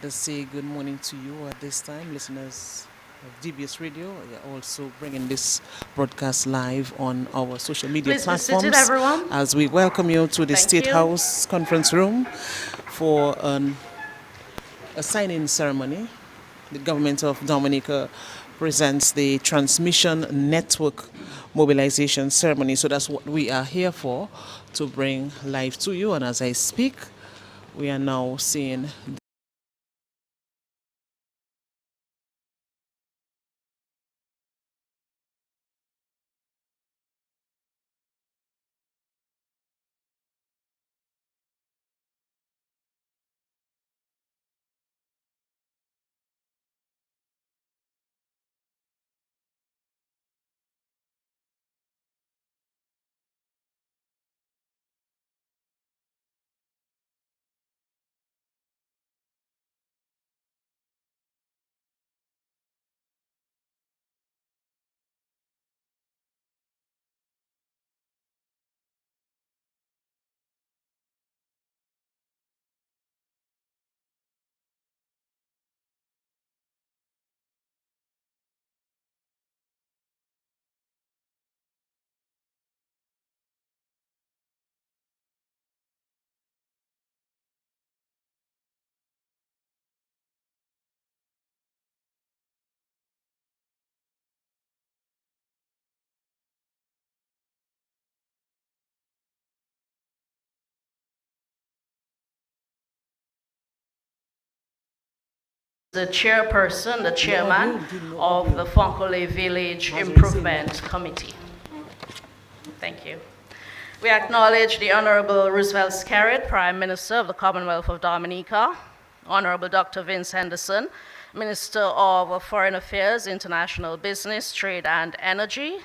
let us say good morning to you at this time, listeners of DBS Radio. We are also bringing this broadcast live on our social media Please be seated, platforms everyone. as we welcome you to the Thank State you. House conference room for a sign-in ceremony. The government of Dominica presents the transmission network mobilization ceremony. So that's what we are here for, to bring live to you. And as I speak, we are now seeing The chairperson, the chairman of the Fonkole Village How's it Improvement Committee. Thank you. We acknowledge the Honorable Roosevelt Scarrett, Prime Minister of the Commonwealth of Dominica, Honorable Dr. Vince Henderson, Minister of Foreign Affairs, International Business, Trade and Energy,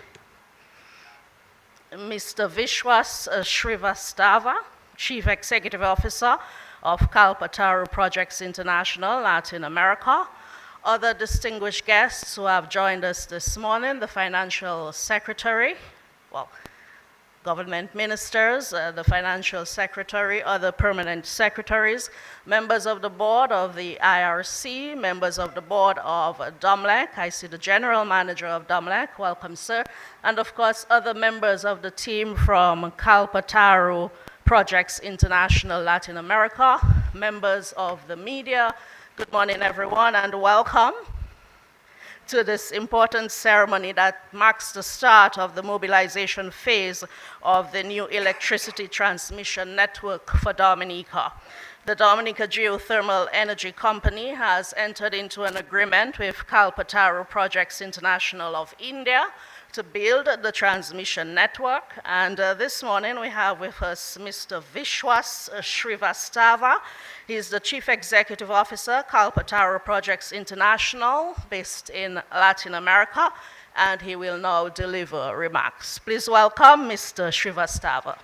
Mr. Vishwas Srivastava, Chief Executive Officer of Kalpataru Projects International, Latin America, other distinguished guests who have joined us this morning, the Financial Secretary, government ministers, the Financial Secretary, other permanent secretaries, members of the board of the IRC, members of the board of DOMLEC. I see the General Manager of DOMLEC. Welcome, sir. And of course, other members of the team from Kalpataru Projects International Latin America, members of the media. Good morning, everyone, and welcome to this important ceremony that marks the start of the mobilization phase of the new electricity transmission network for Dominica. The Dominica Geothermal Energy Company has entered into an agreement with Kalpataru Projects International of India to build the transmission network. And this morning we have with us Mr. Vishwas Srivastava. He's the Chief Executive Officer, Kalpataru Projects International, based in Latin America, and he will now deliver remarks. Please welcome Mr. Srivastava.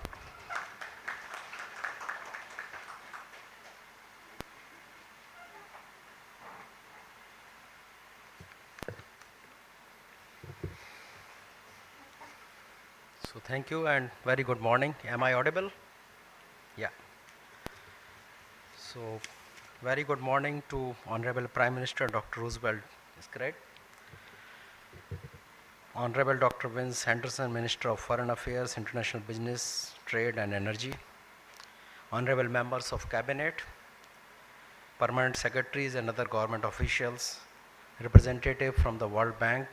So thank you and very good morning. Am I audible? Yeah. So very good morning to Honorable Prime Minister Dr. Roosevelt. Is correct? Honorable Dr. Vince Henderson, Minister of Foreign Affairs, International Business, Trade and Energy. Honorable members of Cabinet, permanent secretaries and other government officials, representative from the World Bank,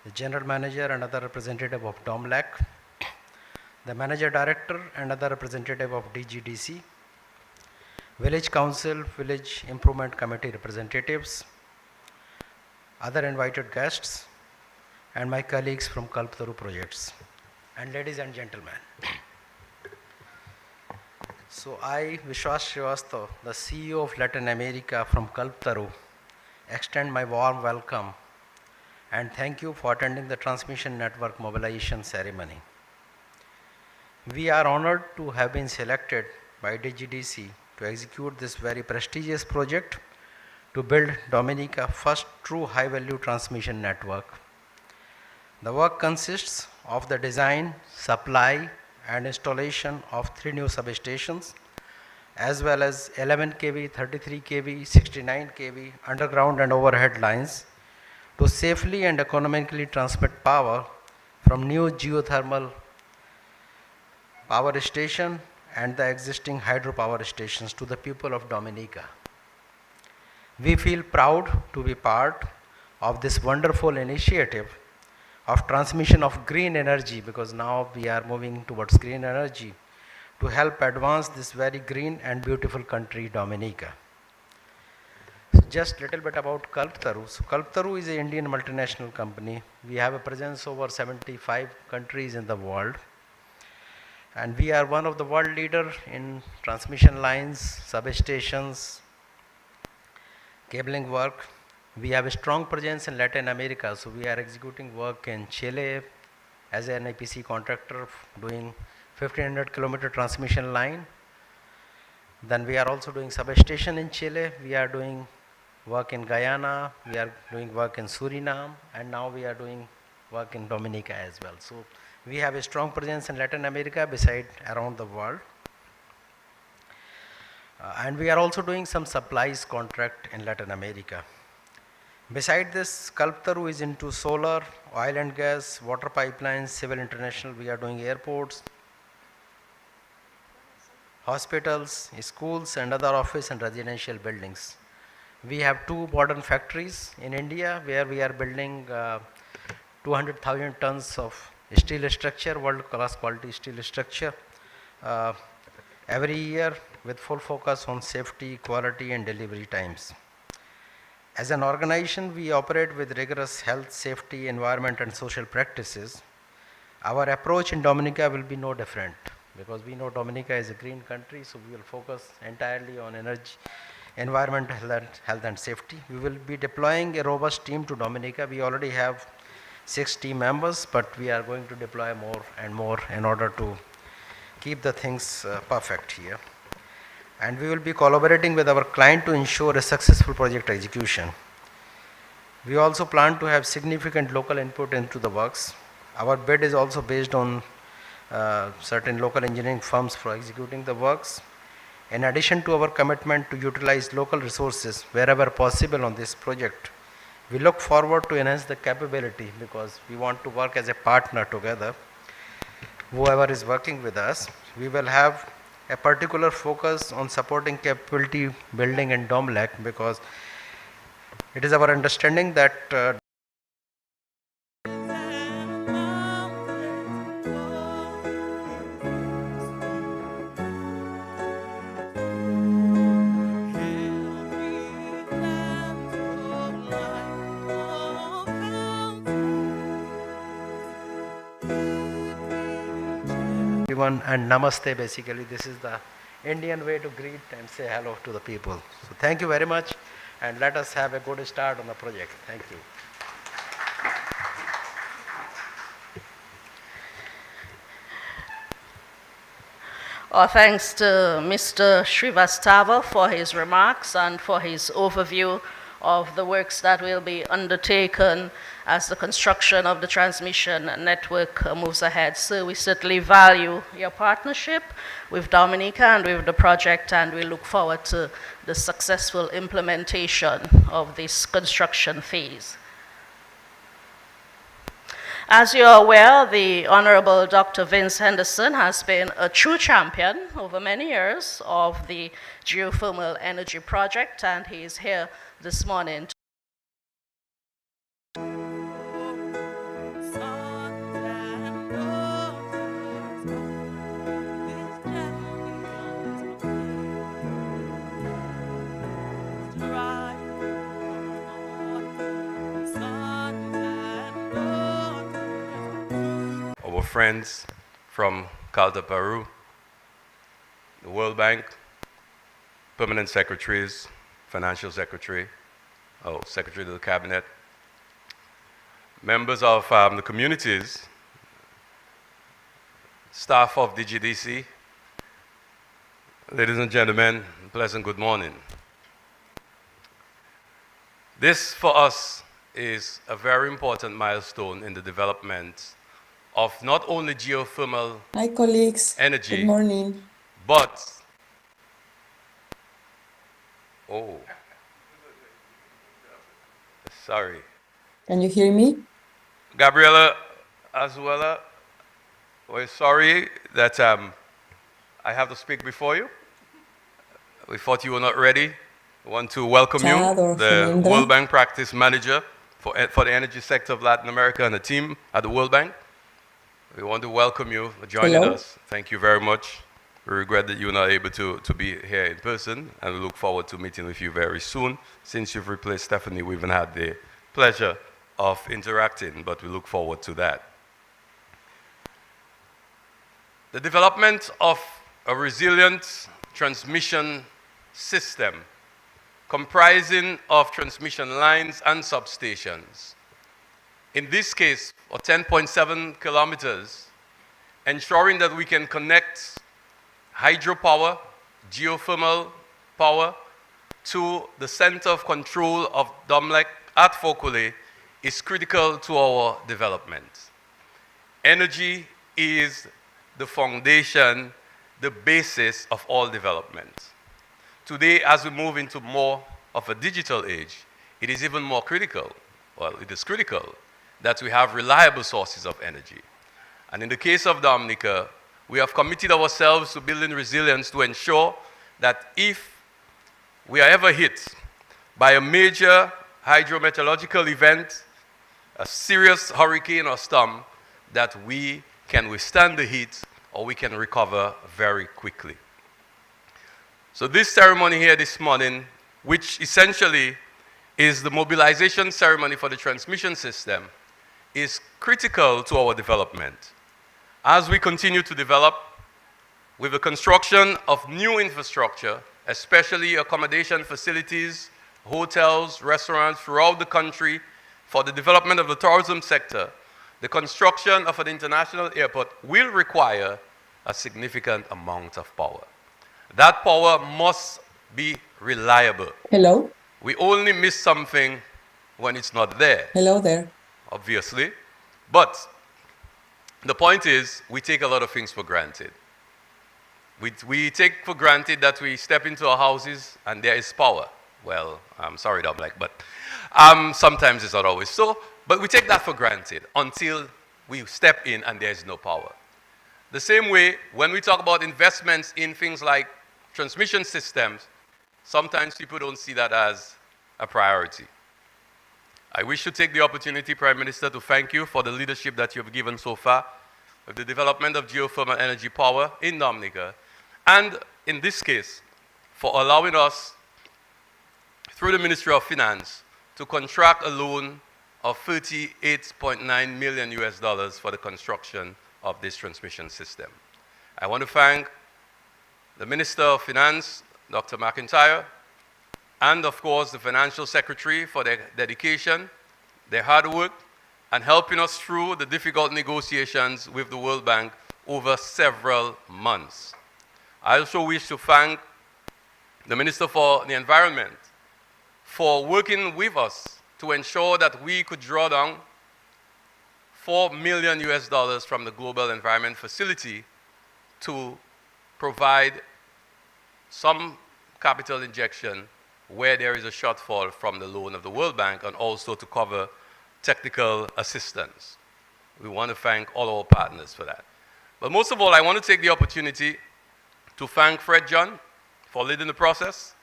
the General Manager and other representative of DOMLEC, the Manager Director and other representative of DGDC, Village Council, Village Improvement Committee representatives, other invited guests, and my colleagues from Kalpataru Projects, and ladies and gentlemen. So I, Vishwas Srivastava, the CEO of Latin America from Kalpataru, extend my warm welcome and thank you for attending the Transmission Network Mobilization Ceremony. We are honored to have been selected by DGDC to execute this very prestigious project to build Dominica's first true high-value transmission network. The work consists of the design, supply, and installation of 3 new substations, as well as 11 kV, 33 kV, 69 kV underground and overhead lines to safely and economically transmit power from new geothermal power station and the existing hydropower stations to the people of Dominica. We feel proud to be part of this wonderful initiative of transmission of green energy, because now we are moving towards green energy to help advance this very green and beautiful country, Dominica. So just little bit about Kalpataru. So Kalpataru is an Indian multinational company. We have a presence over 75 countries in the world. And we are one of the world leader in transmission lines, substations, cabling work. We have a strong presence in Latin America, so we are executing work in Chile as an EPC contractor doing 1500 kilometer transmission line. Then we are also doing substation in Chile. We are doing work in Guyana. We are doing work in Suriname, and now we are doing work in Dominica as well. So we have a strong presence in Latin America beside around the world. And we are also doing some supplies contract in Latin America. Beside this, Kalpataru is into solar, oil and gas, water pipelines, civil international. We are doing airports, hospitals, schools, and other office and residential buildings. We have two modern factories in India where we are building 200,000 tons of steel structure, world-class quality steel structure, every year with full focus on safety, quality, and delivery times. As an organization, we operate with rigorous health, safety, environment, and social practices. Our approach in Dominica will be no different, because we know Dominica is a green country, so we will focus entirely on energy, environment, health and safety. We will be deploying a robust team to Dominica. We already have 6 team members, but we are going to deploy more and more in order to keep the things perfect here. And we will be collaborating with our client to ensure a successful project execution. We also plan to have significant local input into the works. Our bid is also based on certain local engineering firms for executing the works. In addition to our commitment to utilize local resources wherever possible on this project, we look forward to enhance the capability, because we want to work as a partner together. Whoever is working with us, we will have a particular focus on supporting capability building in DOMLEC, because it is our understanding that everyone, and namaste. Basically, this is the Indian way to greet and say hello to the people. So thank you very much, and let us have a good start on the project. Thank you. Our thanks to Mr. Srivastava for his remarks and for his overview of the works that will be undertaken as the construction of the transmission network moves ahead. So we certainly value your partnership with Dominica and with the project, and we look forward to the successful implementation of this construction phase. As you are aware, the Honorable Dr. Vince Henderson has been a true champion over many years of the geothermal energy project, and he is here this morning. Our friends from Calda, Peru, the World Bank, permanent secretaries, financial secretary, secretary to the cabinet, members of the communities, staff of the GDC, ladies and gentlemen, pleasant good morning. This for us is a very important milestone in the development of not only geothermal Hi colleagues, energy, good morning. but Oh, sorry. Can you hear me? Gabriela Azuela, we're sorry that I have to speak before you. We thought you were not ready. We want to welcome you, Chad or the World Hemendra? Bank Practice Manager for the energy sector of Latin America and the team at the World Bank. We want to welcome you for joining Hello? us. Thank you very much. We regret that you're not able to be here in person, and we look forward to meeting with you very soon. Since you've replaced Stephanie, we haven't had the pleasure of interacting, but we look forward to that. The development of a resilient transmission system comprising of transmission lines and substations. In this case, for 10.7 kilometers, ensuring that we can connect hydropower, geothermal power to the center of control of Domlec at Fokole is critical to our development. Energy is the foundation, the basis of all development. Today, as we move into more of a digital age, it is even more critical, well, it is critical that we have reliable sources of energy. And in the case of Dominica, we have committed ourselves to building resilience to ensure that if we are ever hit by a major hydrometeorological event, a serious hurricane or storm, that we can withstand the heat or we can recover very quickly. So this ceremony here this morning, which essentially is the mobilization ceremony for the transmission system, is critical to our development. As we continue to develop with the construction of new infrastructure, especially accommodation facilities, hotels, restaurants throughout the country for the development of the tourism sector, the construction of an international airport will require a significant amount of power. That power must be reliable. Hello? We only miss something when it's not there, Hello there. obviously. But the point is, we take a lot of things for granted. We take for granted that we step into our houses and there is power. Well, I'm sorry, Domlek, but sometimes it's not always so. But we take that for granted until we step in and there's no power. The same way, when we talk about investments in things like transmission systems, sometimes people don't see that as a priority. I wish to take the opportunity, Prime Minister, to thank you for the leadership that you have given so far with the development of geothermal energy power in Dominica, and in this case, for allowing us, through the Ministry of Finance, to contract a loan of $38.9 million US for the construction of this transmission system. I want to thank the Minister of Finance, Dr. McIntyre, and of course the Financial Secretary for their dedication, their hard work, and helping us through the difficult negotiations with the World Bank over several months. I also wish to thank the Minister for the Environment for working with us to ensure that we could draw down $4 million US from the Global Environment Facility to provide some capital injection where there is a shortfall from the loan of the World Bank, and also to cover technical assistance. We want to thank all our partners for that. But most of all, I want to take the opportunity to thank Fred John for leading the process,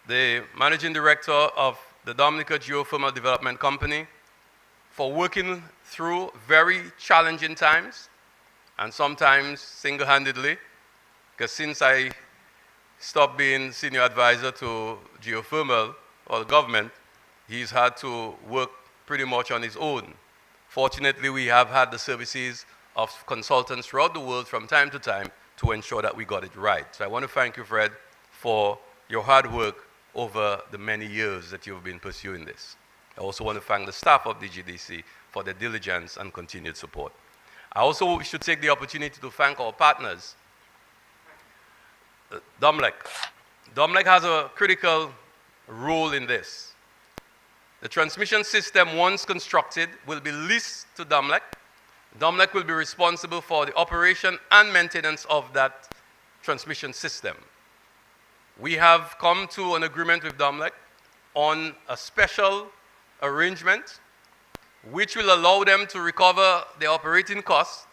the Managing Director of the Dominica Geothermal Development Company, for working through very challenging times, and sometimes single-handedly, because since I stopped being senior advisor to geothermal or the government, he's had to work pretty much on his own. Fortunately, we have had the services of consultants throughout the world from time to time to ensure that we got it right. So I want to thank you, Fred, for your hard work over the many years that you've been pursuing this. I also want to thank the staff of DGDC for their diligence and continued support. I also should take the opportunity to thank our partners. Domlec. Domlec has a critical role in this. The transmission system, once constructed, will be leased to Domlec. Domlec will be responsible for the operation and maintenance of that transmission system. we have come to an agreement with DOMLEC on a special arrangement which will allow them to recover their operating costs,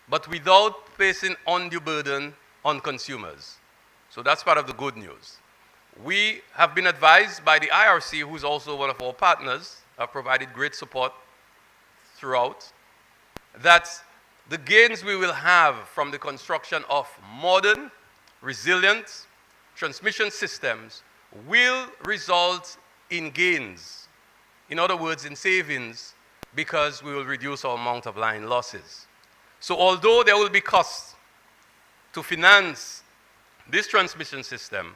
but without placing undue burden on consumers. So that's part of the good news. We have been advised by the IRC, who's also one of our partners, have provided great support throughout, that the gains we will have from the construction of modern, resilient transmission systems will result in gains. In other words, in savings, because we will reduce our amount of line losses. So although there will be costs to finance this transmission system,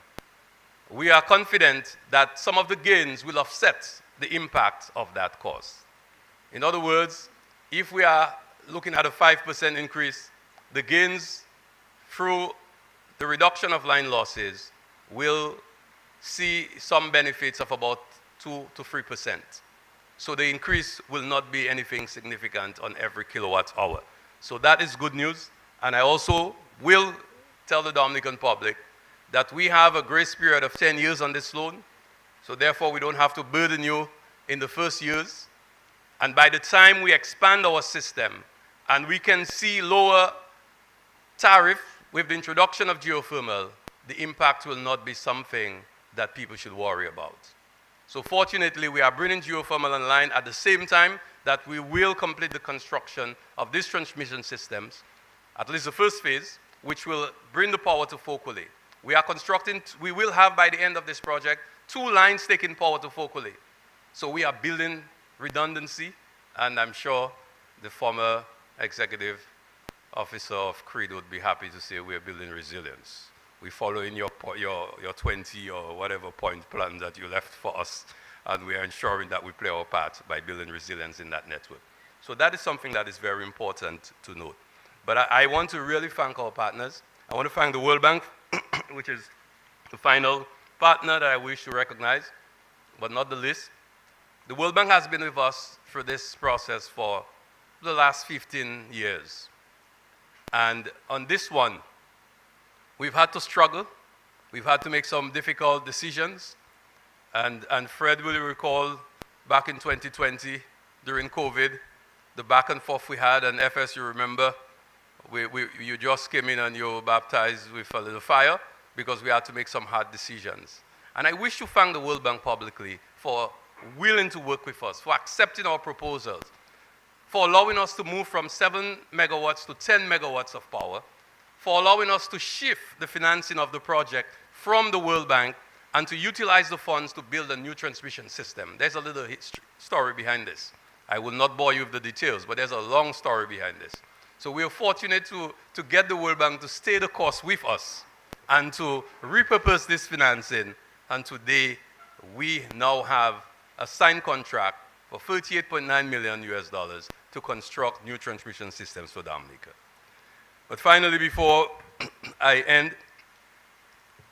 we are confident that some of the gains will offset the impact of that cost. In other words, if we are looking at a 5% increase, the gains through the reduction of line losses will see some benefits of about 2 to 3%. So the increase will not be anything significant on every kilowatt hour. So that is good news. And I also will tell the Dominican public that we have a grace period of 10 years on this loan. So therefore, we don't have to burden you in the first years. And by the time we expand our system and we can see lower tariff with the introduction of geothermal, the impact will not be something that people should worry about. So fortunately, we are bringing geothermal online at the same time that we will complete the construction of these transmission systems, at least the first phase, which will bring the power to Focole. We are constructing, we will have by the end of this project, 2 lines taking power to Focole. So we are building redundancy, and I'm sure the former executive officer of CREED would be happy to say we are building resilience. We follow in your 20 or whatever point plan that you left for us, and we are ensuring that we play our part by building resilience in that network. So that is something that is very important to note. But I want to really thank our partners. I want to thank the World Bank, which is the final partner that I wish to recognize, but not the least. The World Bank has been with us through this process for the last 15 years. And on this one, we've had to struggle. We've had to make some difficult decisions. And Fred will recall back in 2020, during COVID, the back and forth we had, and FS, you remember, you just came in and you were baptized with a little fire because we had to make some hard decisions. And I wish to thank the World Bank publicly for willing to work with us, for accepting our proposals, for allowing us to move from 7 megawatts to 10 megawatts of power, for allowing us to shift the financing of the project from the World Bank and to utilize the funds to build a new transmission system. There's a little story behind this. I will not bore you with the details, but there's a long story behind this. So we are fortunate to get the World Bank to stay the course with us and to repurpose this financing. And today, we now have a signed contract for $38.9 million to construct new transmission systems for Dominica. But finally, before I end,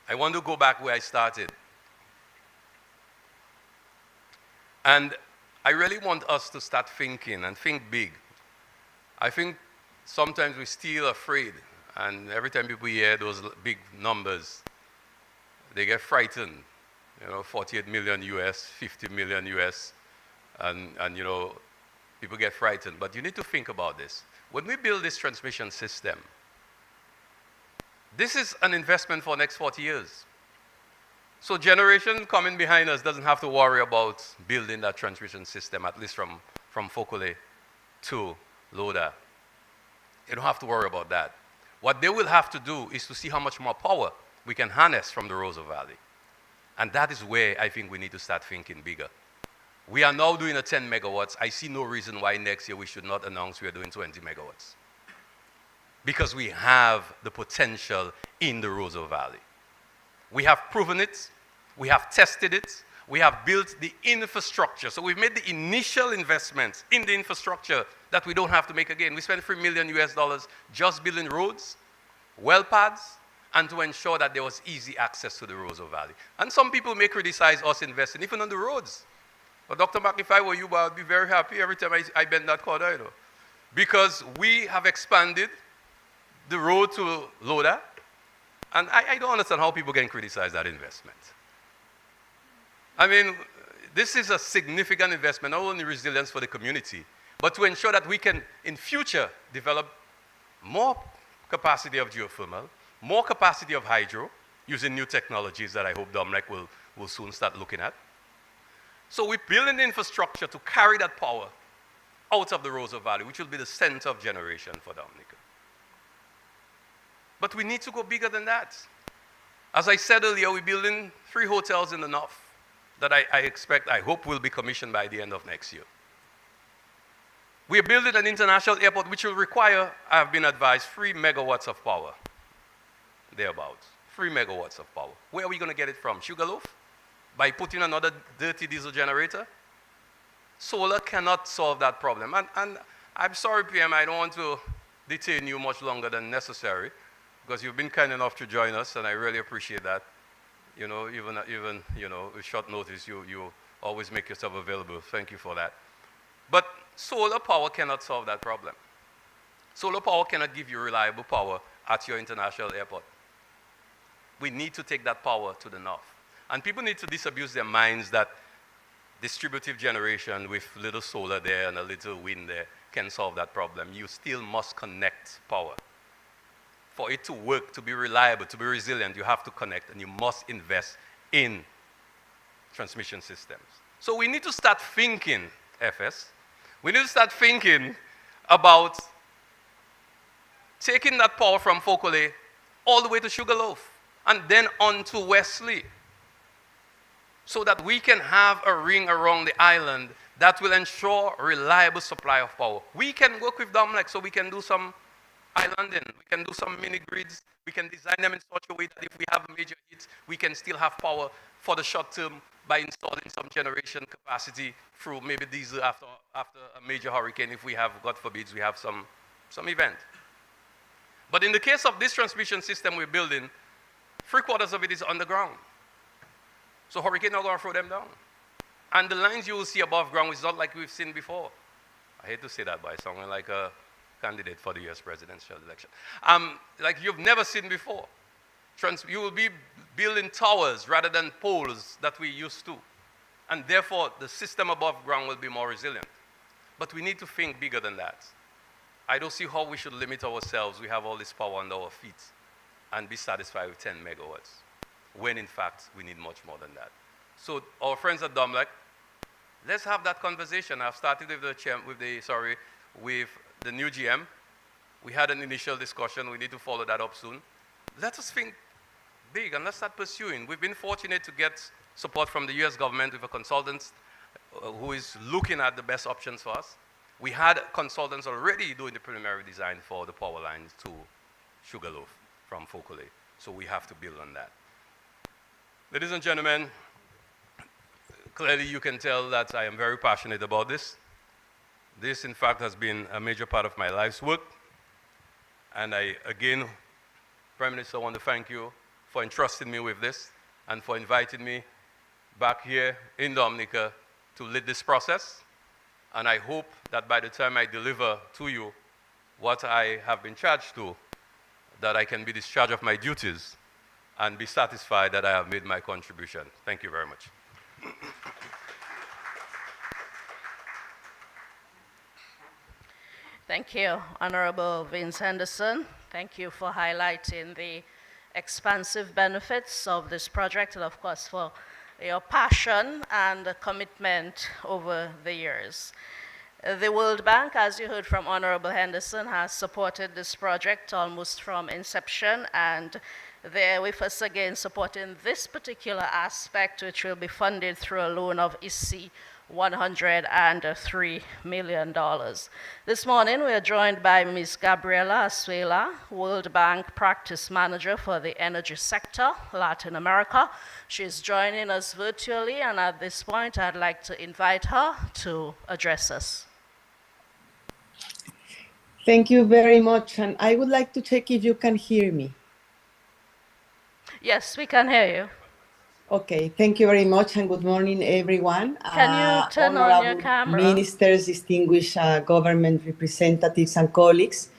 I want to go back where I started. And I really want us to start thinking and think big. I think sometimes we're still afraid, and every time people hear those big numbers, they get frightened. You know, 48 million US, 50 million US, and you know, people get frightened. But you need to think about this. When we build this transmission system, this is an investment for the next 40 years. So generation coming behind us doesn't have to worry about building that transmission system, at least from Focole to Loda. They don't have to worry about that. What they will have to do is to see how much more power we can harness from the Rosa Valley. And that is where I think we need to start thinking bigger. We are now doing a 10 megawatts. I see no reason why next year we should not announce we are doing 20 megawatts. Because we have the potential in the Rosa Valley. We have proven it. We have tested it. We have built the infrastructure. So we've made the initial investments in the infrastructure that we don't have to make again. We spent $3 million just building roads, well pads, and to ensure that there was easy access to the Rosa Valley. And some people may criticize us investing even on the roads. But Dr. Mack, if I were you, I would be very happy every time I bend that corner, you know. Because we have expanded the road to Loda, And I don't understand how people can criticize that investment. I mean, this is a significant investment, not only resilience for the community, but to ensure that we can, in future, develop more capacity of geothermal, more capacity of hydro, using new technologies that I hope Domlec will soon start looking at. So we're building the infrastructure to carry that power out of the Rosa Valley, which will be the center of generation for Dominica. But we need to go bigger than that. As I said earlier, we're building 3 hotels in the north that I hope will be commissioned by the end of next year. We're building an international airport which will require, I've been advised, 3 megawatts of power, thereabouts. 3 megawatts of power. Where are we going to get it from? Sugarloaf? By putting another dirty diesel generator? Solar cannot solve that problem. And I'm sorry, PM, I don't want to detain you much longer than necessary, because you've been kind enough to join us, and I really appreciate that. You know, even you know, with short notice, you always make yourself available. Thank you for that. But solar power cannot solve that problem. Solar power cannot give you reliable power at your international airport. We need to take that power to the north. And people need to disabuse their minds that distributive generation with little solar there and a little wind there can solve that problem. You still must connect power. For it to work, to be reliable, to be resilient, you have to connect, and you must invest in transmission systems. So we need to start thinking, FS, we need to start thinking about taking that power from Fokole all the way to Sugarloaf and then on to Wesley, so that we can have a ring around the island that will ensure reliable supply of power. We can work with Domlec so we can do some islanding, we can do some mini grids, we can design them in such a way that if we have a major hit, we can still have power for the short term by installing some generation capacity through maybe diesel after a major hurricane, if we have, God forbid, we have some event. But in the case of this transmission system we're building, 3/4 of it is underground. So hurricane not going to throw them down. And the lines you will see above ground is not like we've seen before. I hate to say that, by someone like a candidate for the US presidential election. Like you've never seen before. You will be building towers rather than poles that we used to. And therefore, the system above ground will be more resilient. But we need to think bigger than that. I don't see how we should limit ourselves. We have all this power under our feet and be satisfied with 10 megawatts, when in fact we need much more than that. So our friends at Domlec, let's have that conversation. I've started with the new GM. We had an initial discussion. We need to follow that up soon. Let us think big and let's start pursuing. We've been fortunate to get support from the US government with a consultant who is looking at the best options for us. We had consultants already doing the preliminary design for the power lines to Sugarloaf from Fokole. So we have to build on that. Ladies and gentlemen, clearly you can tell that I am very passionate about this. This, in fact, has been a major part of my life's work. And I, again, Prime Minister, I want to thank you for entrusting me with this and for inviting me back here in Dominica to lead this process. And I hope that by the time I deliver to you what I have been charged to, that I can be discharged of my duties and be satisfied that I have made my contribution. Thank you very much. Thank you, Honorable Vince Henderson. Thank you for highlighting the expansive benefits of this project and, of course, for your passion and commitment over the years. The World Bank, as you heard from Honorable Henderson, has supported this project almost from inception, and they're with us again supporting this particular aspect, which will be funded through a loan of ISSI $103 million. This morning, we are joined by Ms. Gabriela Asuela, World Bank Practice Manager for the Energy Sector, Latin America. She's joining us virtually, and at this point, I'd like to invite her to address us. Thank you very much, and I would like to check if you can hear me. Yes, we can hear you. Okay, thank you very much, and good morning, everyone. Can you turn on your camera? Ministers, distinguished government representatives and colleagues,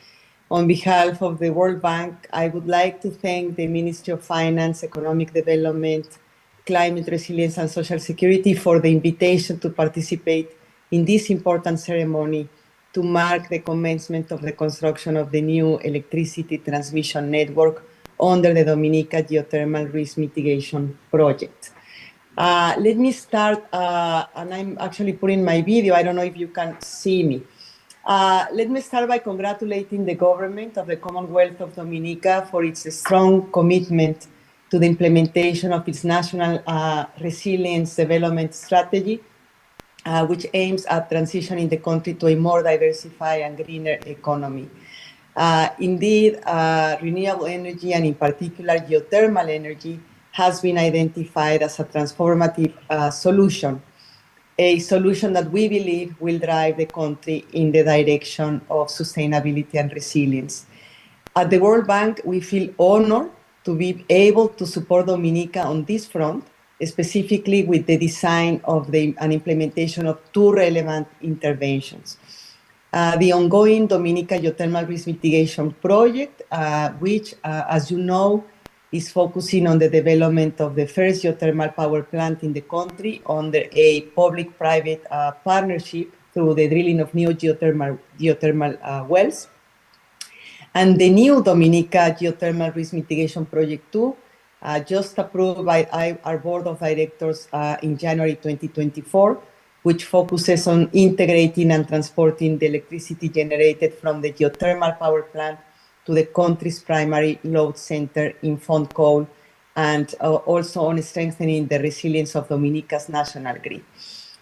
On behalf of the World Bank, I would like to thank the Ministry of Finance, Economic Development, Climate Resilience and Social Security for the invitation to participate in this important ceremony to mark the commencement of the construction of the new electricity transmission network under the Dominica Geothermal Risk Mitigation Project. Let me start, and I'm actually putting my video. I don't know if you can see me. Let me start by congratulating the government of the Commonwealth of Dominica for its strong commitment to the implementation of its national resilience development strategy, which aims at transitioning the country to a more diversified and greener economy. Indeed, renewable energy, and in particular geothermal energy, has been identified as a transformative solution, a solution that we believe will drive the country in the direction of sustainability and resilience. At the World Bank, we feel honored to be able to support Dominica on this front, specifically with the design of and implementation of two relevant interventions. The ongoing Dominica Geothermal Risk Mitigation Project, which, as you know, is focusing on the development of the first geothermal power plant in the country under a public-private partnership through the drilling of new geothermal wells. And the new Dominica Geothermal Risk Mitigation Project 2, just approved by our Board of Directors in January 2024, which focuses on integrating and transporting the electricity generated from the geothermal power plant to the country's primary load center in Font Cole, and also on strengthening the resilience of Dominica's national grid.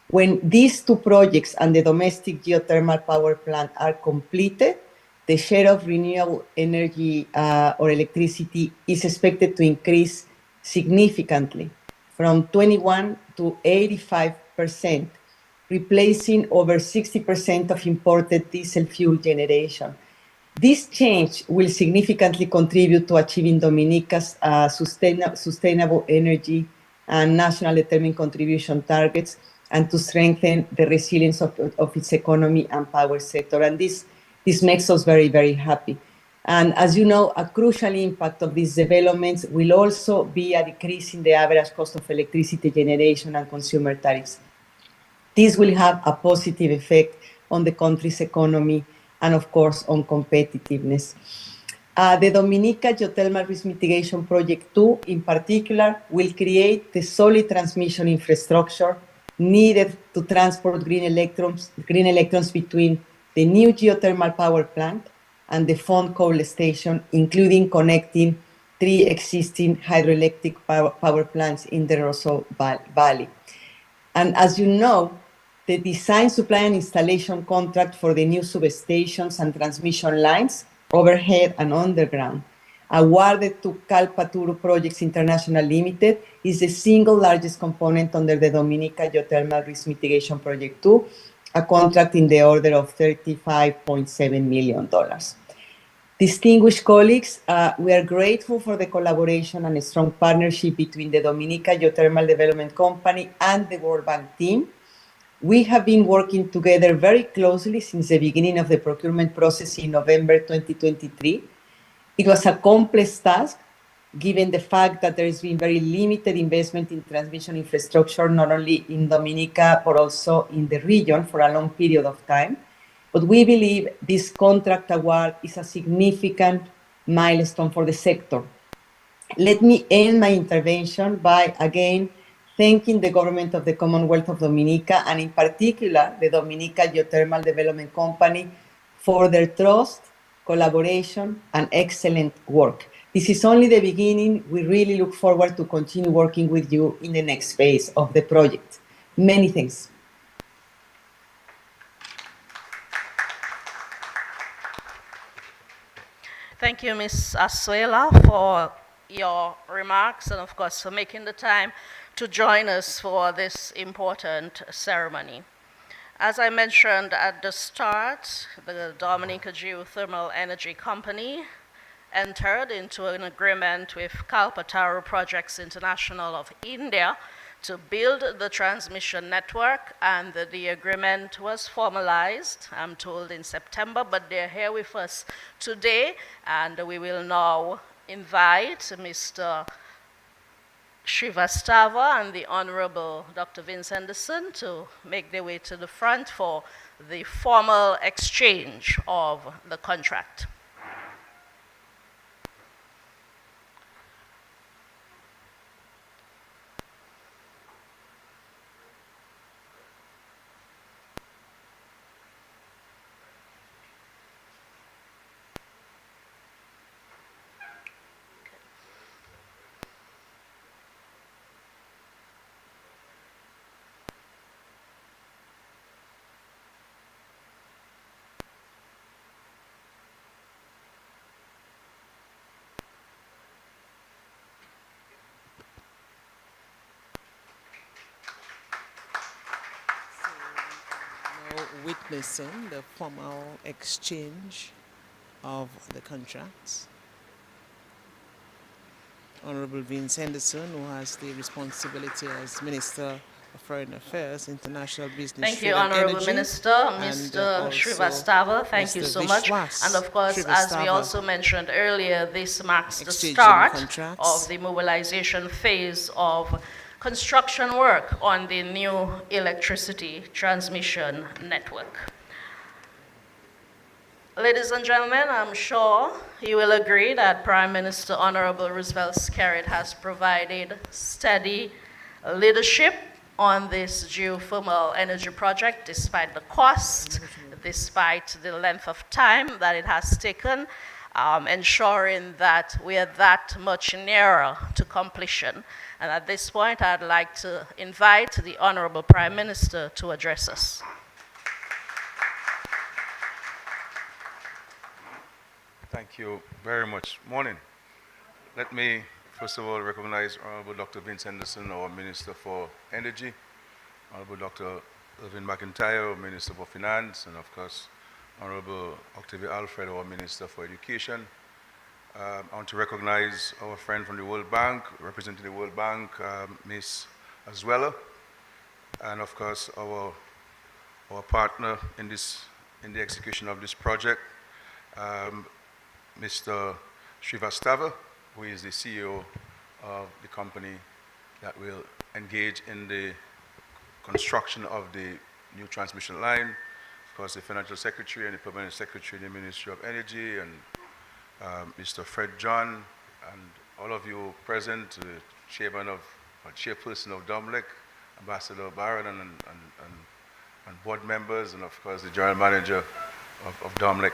When these two projects and the domestic geothermal power plant are completed, the share of renewable energy or electricity is expected to increase significantly from 21 to 85%, replacing over 60% of imported diesel fuel generation. This change will significantly contribute to achieving Dominica's sustainable energy and national determined contribution targets, and to strengthen the resilience of its economy and power sector. And this makes us very, very happy. And as you know, a crucial impact of these developments will also be a decrease in the average cost of electricity generation and consumer tariffs. This will have a positive effect on the country's economy and, of course, on competitiveness. The Dominica Geothermal Risk Mitigation Project 2, in particular, will create the solid transmission infrastructure needed to transport green electrons between the new geothermal power plant and the Font Cole station, including connecting 3 existing hydroelectric power plants in the Roseau Valley. And as you know, the design, supply, and installation contract for the new substations and transmission lines, overhead and underground, awarded to Calpaturo Projects International Limited, is the single largest component under the Dominica Geothermal Risk Mitigation Project 2, a contract in the order of $35.7 million. Distinguished colleagues, we are grateful for the collaboration and a strong partnership between the Dominica Geothermal Development Company and the World Bank team. We have been working together very closely since the beginning of the procurement process in November 2023. It was a complex task, given the fact that there has been very limited investment in transmission infrastructure, not only in Dominica, but also in the region for a long period of time. But we believe this contract award is a significant milestone for the sector. Let me end my intervention by again thanking the government of the Commonwealth of Dominica, and in particular the Dominica Geothermal Development Company, for their trust, collaboration, and excellent work. This is only the beginning. We really look forward to continue working with you in the next phase of the project. Many thanks. Thank you, Ms. Asuela, for your remarks and, of course, for making the time to join us for this important ceremony. As I mentioned at the start, the Dominica Geothermal Energy Company entered into an agreement with Kalpataru Projects International of India to build the transmission network, and the agreement was formalized, I'm told, in September, but they're here with us today, and we will now invite Mr. Srivastava and the Honorable Dr. Vince Henderson to make their way to the front for the formal exchange of the contract. Witnessing the formal exchange of the contracts. Honorable Vince Henderson, who has the responsibility as Minister of Foreign Affairs, International Business, Thank Trade you, and Honorable Energy, Minister. Mr. Srivastava, thank you Mr. so much. Vishwas And of course, as we Srivastava, also mentioned earlier, this marks the exchanging start contracts. of the mobilization phase of construction work on the new electricity transmission network. Ladies and gentlemen, I'm sure you will agree that Prime Minister Honorable Roosevelt Skerrit has provided steady leadership on this geothermal energy project, despite the cost, despite the length of time that it has taken, ensuring that we are that much nearer to completion. And at this point, I'd like to invite the Honorable Prime Minister to address us. Thank you very much. Morning. Let me first of all recognize Honorable Dr. Vince Henderson, our Minister for Energy, Honorable Dr. Irvin McIntyre, our Minister for Finance, and of course, Honorable Octavia Alfred, our Minister for Education. I want to recognize our friend from the World Bank, representing the World Bank, Ms. Azuela, and of course, our partner in the execution of this project, Mr. Srivastava, who is the CEO of the company that will engage in the construction of the new transmission line. Of course, the Financial Secretary and the Permanent Secretary in the Ministry of Energy, and Mr. Fred John, and all of you present, the chairperson of DOMLEC, Ambassador Barron, and board members, and of course the general manager of DOMLEC,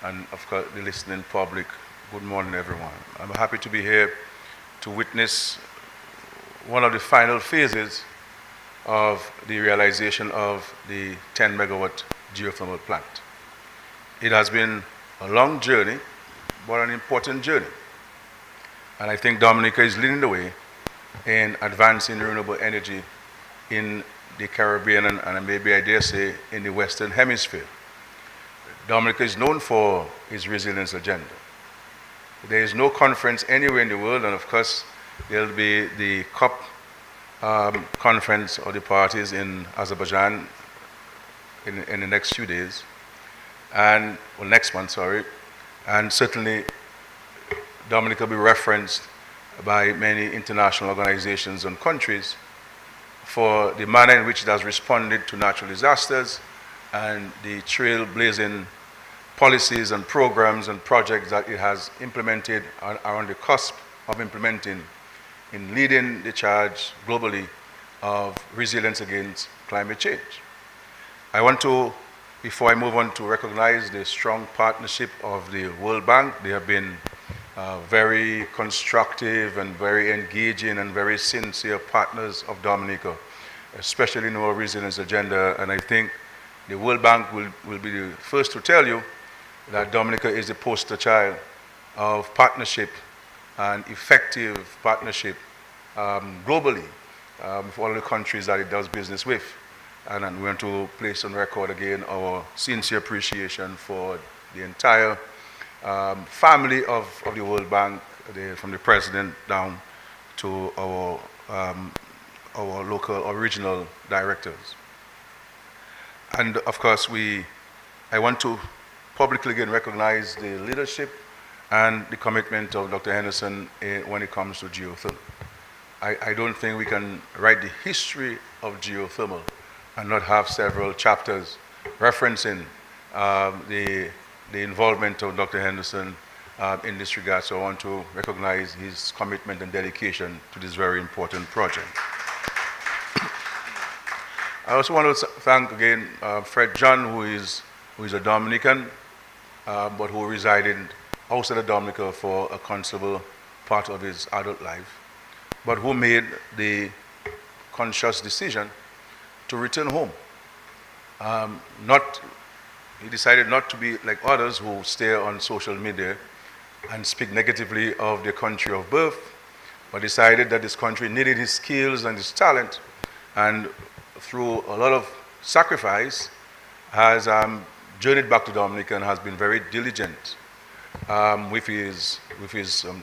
and of course the listening public. Good morning, everyone. I'm happy to be here to witness one of the final phases of the realization of the 10 megawatt geothermal plant. It has been a long journey, but an important journey. And I think Dominica is leading the way in advancing renewable energy in the Caribbean, and maybe I dare say in the Western Hemisphere. Dominica is known for its resilience agenda. There is no conference anywhere in the world, and of course there will be the COP conference of the parties in Azerbaijan in the next few days, and well, next month, sorry, and certainly Dominica will be referenced by many international organizations and countries for the manner in which it has responded to natural disasters and the trailblazing policies and programs and projects that it has implemented and are on the cusp of implementing in leading the charge globally of resilience against climate change. I want to, before I move on, to recognize the strong partnership of the World Bank. They have been very constructive and very engaging and very sincere partners of Dominica, especially in our resilience agenda. And I think the World Bank will be the first to tell you that Dominica is the poster child of partnership and effective partnership globally with all the countries that it does business with. And we want to place on record again our sincere appreciation for the entire family of the World Bank, from the president down to our our local or regional directors. And of course, I want to publicly again recognize the leadership and the commitment of Dr. Henderson when it comes to geothermal. I don't think we can write the history of geothermal and not have several chapters referencing the involvement of Dr. Henderson in this regard. So I want to recognize his commitment and dedication to this very important project. I also want to thank again Fred John, who is a Dominican, but who resided outside of Dominica for a considerable part of his adult life, but who made the conscious decision to return home. He decided not to be like others who stay on social media and speak negatively of their country of birth, but decided that this country needed his skills and his talent, and through a lot of sacrifice has journeyed back to Dominica and has been very diligent with his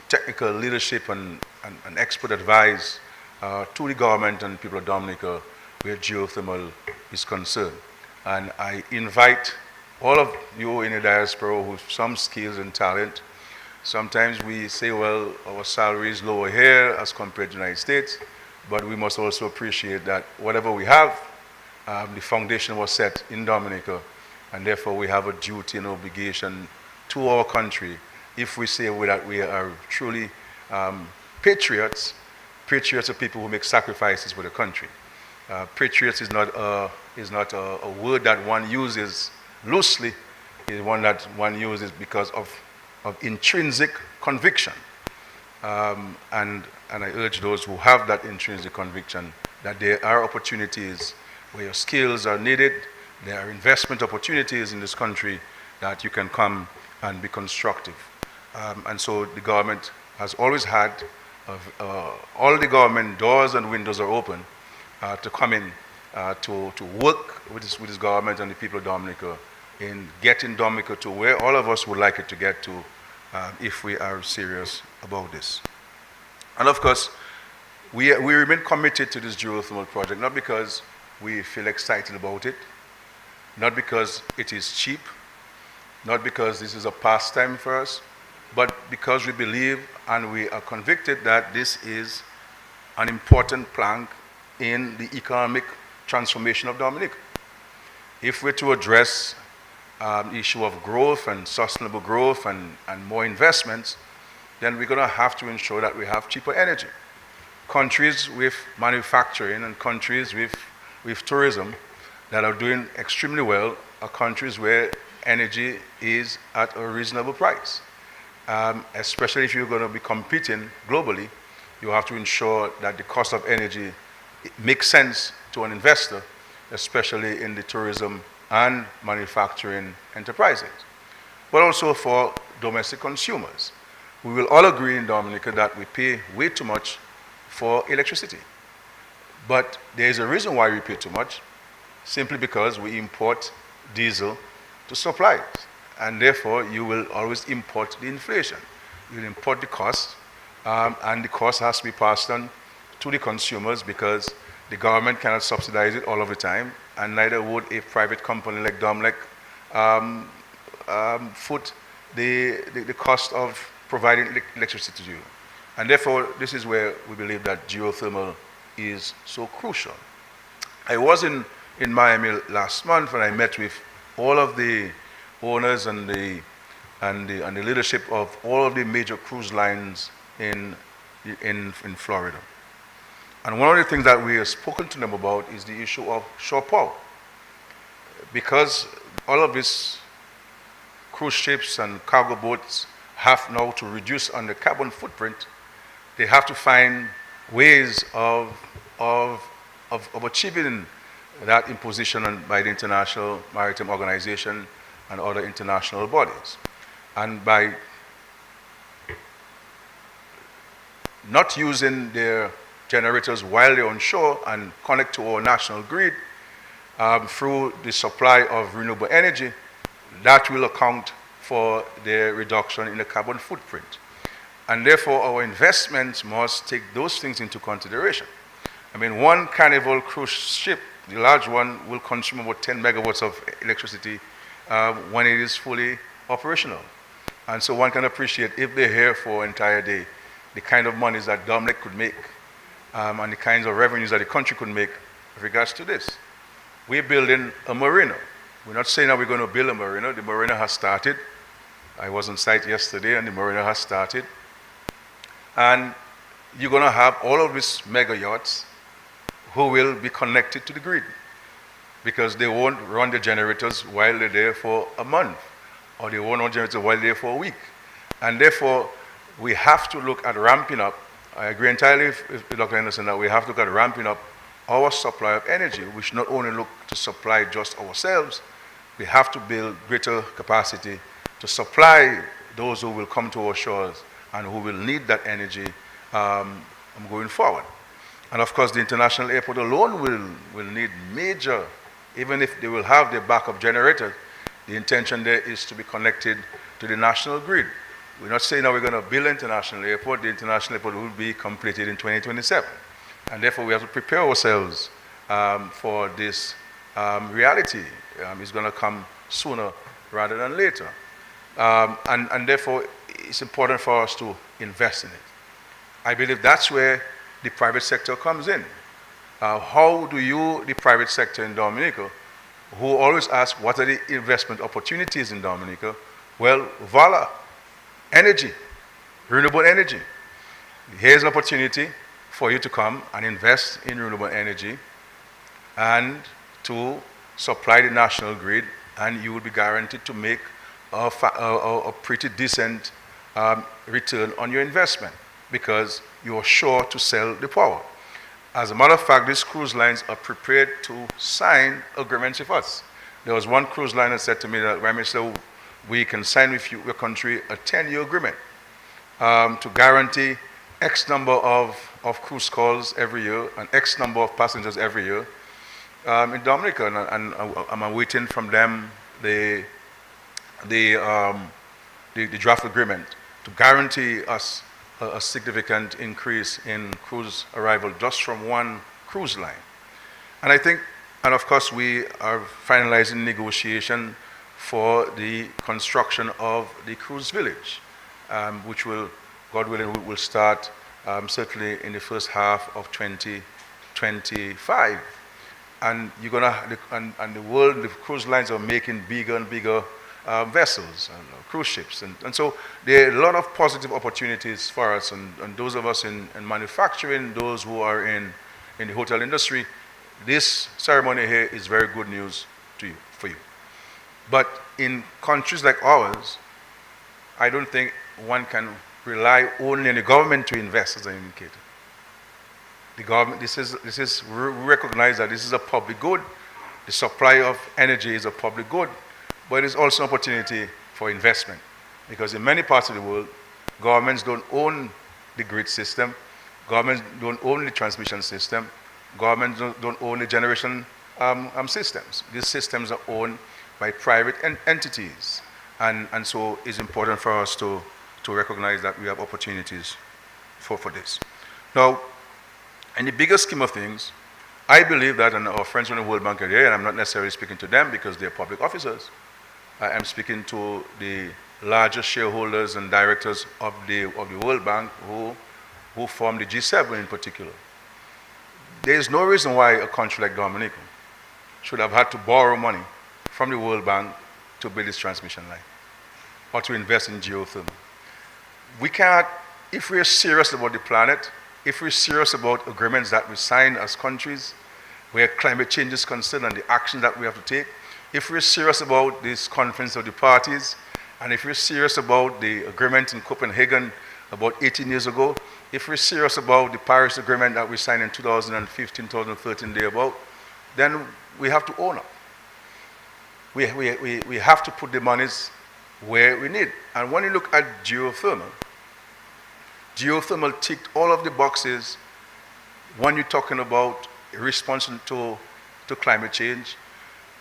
technical leadership and expert advice to the government and people of Dominica where geothermal is concerned. And I invite all of you in the diaspora who have some skills and talent. Sometimes we say, well, our salary is lower here as compared to the United States, but we must also appreciate that whatever we have, the foundation was set in Dominica, and therefore we have a duty and obligation to our country if we say that we are truly patriots. Patriots are people who make sacrifices for the country. Patriots is not a word that one uses loosely. It's one that one uses because of intrinsic conviction. And I urge those who have that intrinsic conviction that there are opportunities where your skills are needed, there are investment opportunities in this country that you can come and be constructive. And so the government has always had, all the government doors and windows are open to come in to work with this government and the people of Dominica in getting Dominica to where all of us would like it to get to if we are serious about this. And of course, we remain committed to this geothermal project, not because we feel excited about it, not because it is cheap, not because this is a pastime for us, but because we believe and we are convicted that this is an important plank in the economic transformation of Dominica. If we're to address the issue of growth and sustainable growth and more investments, then we're going to have to ensure that we have cheaper energy. Countries with manufacturing and countries with tourism that are doing extremely well are countries where energy is at a reasonable price. Especially if you're going to be competing globally, you have to ensure that the cost of energy makes sense to an investor, especially in the tourism and manufacturing enterprises, but also for domestic consumers. We will all agree in Dominica that we pay way too much for electricity. But there is a reason why we pay too much, simply because we import diesel to supply it. And therefore, you will always import the inflation. You'll import the cost, and the cost has to be passed on to the consumers because the government cannot subsidize it all of the time, and neither would a private company like Domlec foot the cost of providing electricity to you. And therefore, this is where we believe that geothermal is so crucial. I was in Miami last month, and I met with all of the owners and the leadership of all of the major cruise lines in Florida. And one of the things that we have spoken to them about is the issue of shore power. Because all of these cruise ships and cargo boats have now to reduce on the carbon footprint, they have to find ways of achieving that imposition by the International Maritime Organization and other international bodies. And by not using their generators while they're on shore and connect to our national grid through the supply of renewable energy, that will account for the reduction in the carbon footprint. And therefore, our investments must take those things into consideration. I mean, one Carnival cruise ship, the large one, will consume about 10 megawatts of electricity when it is fully operational. And so one can appreciate, if they're here for an entire day, the kind of monies that Dominic could make and the kinds of revenues that the country could make with regards to this. We're building a marina. We're not saying that we're going to build a marina. The marina has started. I was on site yesterday and the marina has started. And you're going to have all of these mega yachts who will be connected to the grid because they won't run the generators while they're there for a month, or they won't run generators while they're there for a week. And therefore, we have to look at ramping up. I agree entirely with Dr. Henderson that we have to look at ramping up our supply of energy. We should not only look to supply just ourselves, we have to build greater capacity to supply those who will come to our shores and who will need that energy going forward. And of course, the international airport alone will need major, even if they will have their backup generator, the intention there is to be connected to the national grid. We're not saying that we're going to build an international airport. The international airport will be completed in 2027. And therefore, we have to prepare ourselves for this reality. It's going to come sooner rather than later. And therefore, it's important for us to invest in it. I believe that's where the private sector comes in. How do you, the private sector in Dominica, who always ask what are the investment opportunities in Dominica? Well, voila, energy, renewable energy. Here's an opportunity for you to come and invest in renewable energy and to supply the national grid, and you will be guaranteed to make a pretty decent return on your investment because you are sure to sell the power. As a matter of fact, these cruise lines are prepared to sign agreements with us. There was one cruise line that said to me that, Mr. we can sign with your country a 10-year agreement to guarantee X number of cruise calls every year and X number of passengers every year in Dominica. And I'm awaiting from them the draft agreement to guarantee us a significant increase in cruise arrival just from one cruise line. And I think, and of course, we are finalizing negotiation for the construction of the cruise village, which will, God willing, will start certainly in the first half of 2025. And you're gonna, and the world, the cruise lines are making bigger and bigger vessels and cruise ships. And so there are a lot of positive opportunities for us, and those of us in manufacturing, those who are in the hotel industry, this ceremony here is very good news for you. But in countries like ours, I don't think one can rely only on the government to invest, as I indicated. The government, this is recognize that this is a public good. The supply of energy is a public good, but it's also an opportunity for investment. Because in many parts of the world, governments don't own the grid system, governments don't own the transmission system, governments don't own the generation systems. These systems are owned by private entities. And so it's important for us to recognize that we have opportunities for this. Now, in the bigger scheme of things, I believe that, and our friends from the World Bank are here, and I'm not necessarily speaking to them because they're public officers. I am speaking to the largest shareholders and directors of the World Bank who form the G7 in particular. There is no reason why a country like Dominica should have had to borrow money from the World Bank to build this transmission line or to invest in geothermal. We cannot, if we're serious about the planet, if we're serious about agreements that we sign as countries where climate change is concerned and the action that we have to take, if we're serious about this conference of the parties, and if we're serious about the agreement in Copenhagen about 18 years ago, if we're serious about the Paris Agreement that we signed in 2015, 2013, thereabout, then we have to own up. We have to put the monies where we need. And when you look at geothermal ticked all of the boxes when you're talking about response to climate change,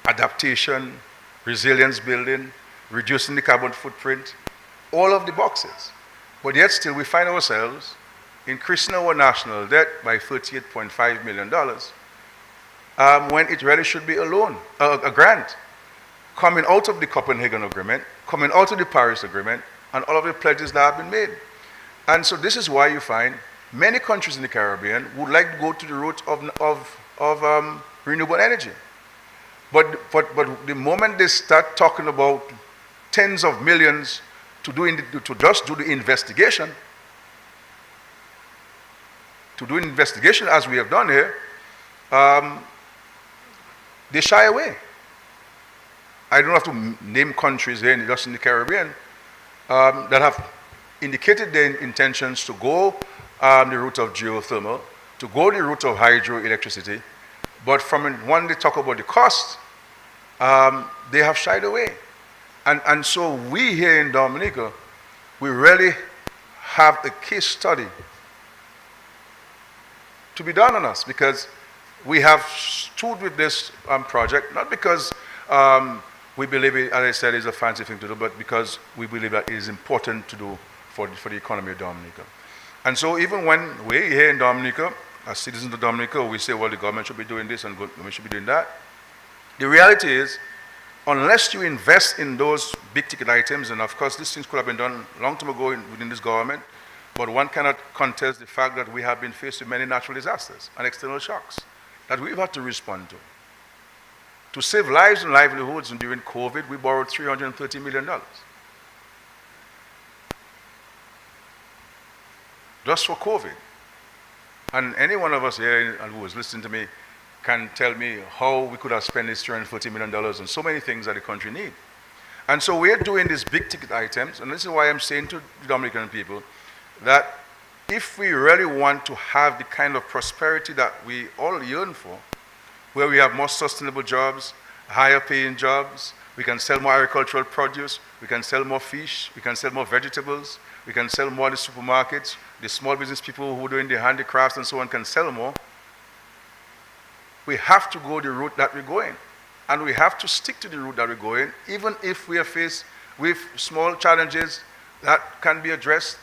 adaptation, resilience building, reducing the carbon footprint, all of the boxes. But yet still we find ourselves increasing our national debt by $38.5 million when it really should be a loan, a grant, coming out of the Copenhagen Agreement, coming out of the Paris Agreement, and all of the pledges that have been made. And so this is why you find many countries in the Caribbean would like to go to the route of renewable energy. But the moment they start talking about tens of millions to just do the investigation, as we have done here, they shy away. I don't have to name countries here just in the Caribbean that have indicated their intentions to go the route of geothermal, to go the route of hydroelectricity, but when they talk about the cost, they have shied away. And so we here in Dominica, we really have a case study to be done on us, because we have stood with this project, not because we believe it, as I said, is a fancy thing to do, but because we believe that it is important to do for the economy of Dominica. And so even when we're here in Dominica, as citizens of Dominica, we say, well, the government should be doing this and the government should be doing that. The reality is, unless you invest in those big ticket items, and of course these things could have been done a long time ago within this government, but one cannot contest the fact that we have been faced with many natural disasters and external shocks that we've had to respond to. To save lives and livelihoods, and during COVID, we borrowed $330 million. Just for COVID. And any one of us here who is listening to me can tell me how we could have spent this $340 million on so many things that the country needs. And so we're doing these big ticket items, and this is why I'm saying to the Dominican people that if we really want to have the kind of prosperity that we all yearn for, where we have more sustainable jobs, higher paying jobs, we can sell more agricultural produce, we can sell more fish, we can sell more vegetables, we can sell more in the supermarkets, the small business people who are doing the handicrafts and so on can sell more. We have to go the route that we're going. And we have to stick to the route that we're going, even if we are faced with small challenges that can be addressed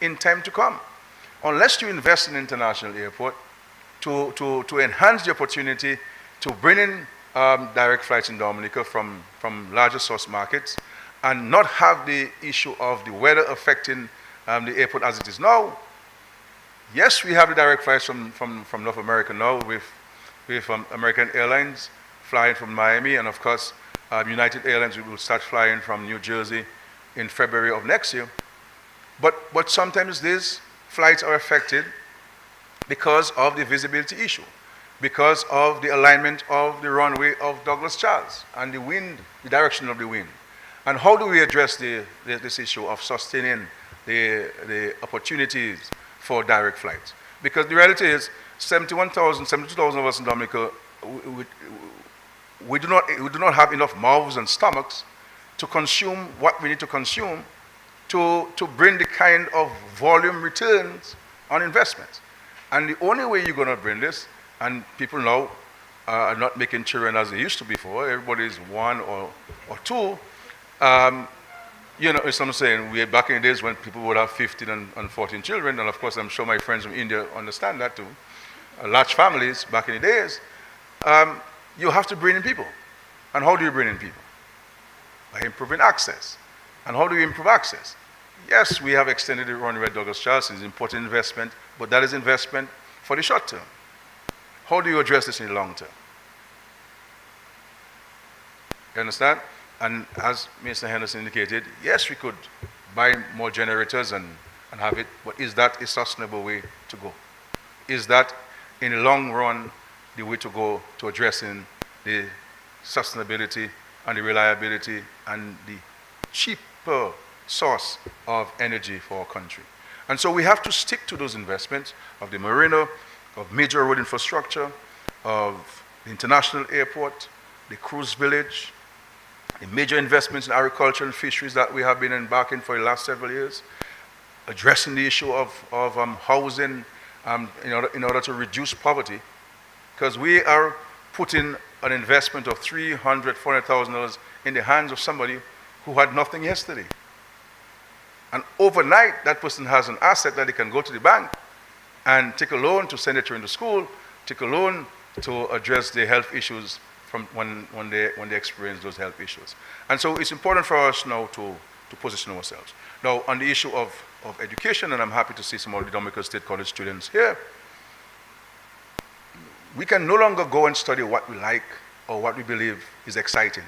in time to come. Unless you invest in an international airport to enhance the opportunity to bring in direct flights in Dominica from larger source markets, and not have the issue of the weather affecting the airport as it is now. Yes, we have the direct flights from North America now with American Airlines flying from Miami, and of course United Airlines will start flying from New Jersey in February of next year. But sometimes these flights are affected because of the visibility issue, because of the alignment of the runway of Douglas Charles and the wind, the direction of the wind. And how do we address this issue of sustaining the opportunities for direct flights? Because the reality is 72,000 of us in Dominica, we do not have enough mouths and stomachs to consume what we need to consume to bring the kind of volume returns on investments. And the only way you're going to bring this, and people now are not making children as they used to before, everybody is one or two. You know, as I'm saying, we are back in the days when people would have 15 and 14 children, and of course I'm sure my friends from India understand that too. Large families back in the days, you have to bring in people. And how do you bring in people? By improving access. And how do you improve access? Yes, we have extended the runway at Douglas Charles. It's an important investment, but that is investment for the short term. How do you address this in the long term? You understand? And as Mr. Henderson indicated, yes, we could buy more generators and have it, but is that a sustainable way to go? Is that, in the long run, the way to go to addressing the sustainability and the reliability and the cheaper source of energy for our country? And so we have to stick to those investments of the marina, of major road infrastructure, of the international airport, the cruise village, the major investments in agriculture and fisheries that we have been embarking for the last several years, addressing the issue of housing in order to reduce poverty, because we are putting an investment of $300,000, $400,000 in the hands of somebody who had nothing yesterday. And overnight, that person has an asset that they can go to the bank and take a loan to send their children to school, take a loan to address their health issues from when they experience those health issues. And so it's important for us now to position ourselves. Now, on the issue of education, and I'm happy to see some of the Dominica State College students here, we can no longer go and study what we like or what we believe is exciting.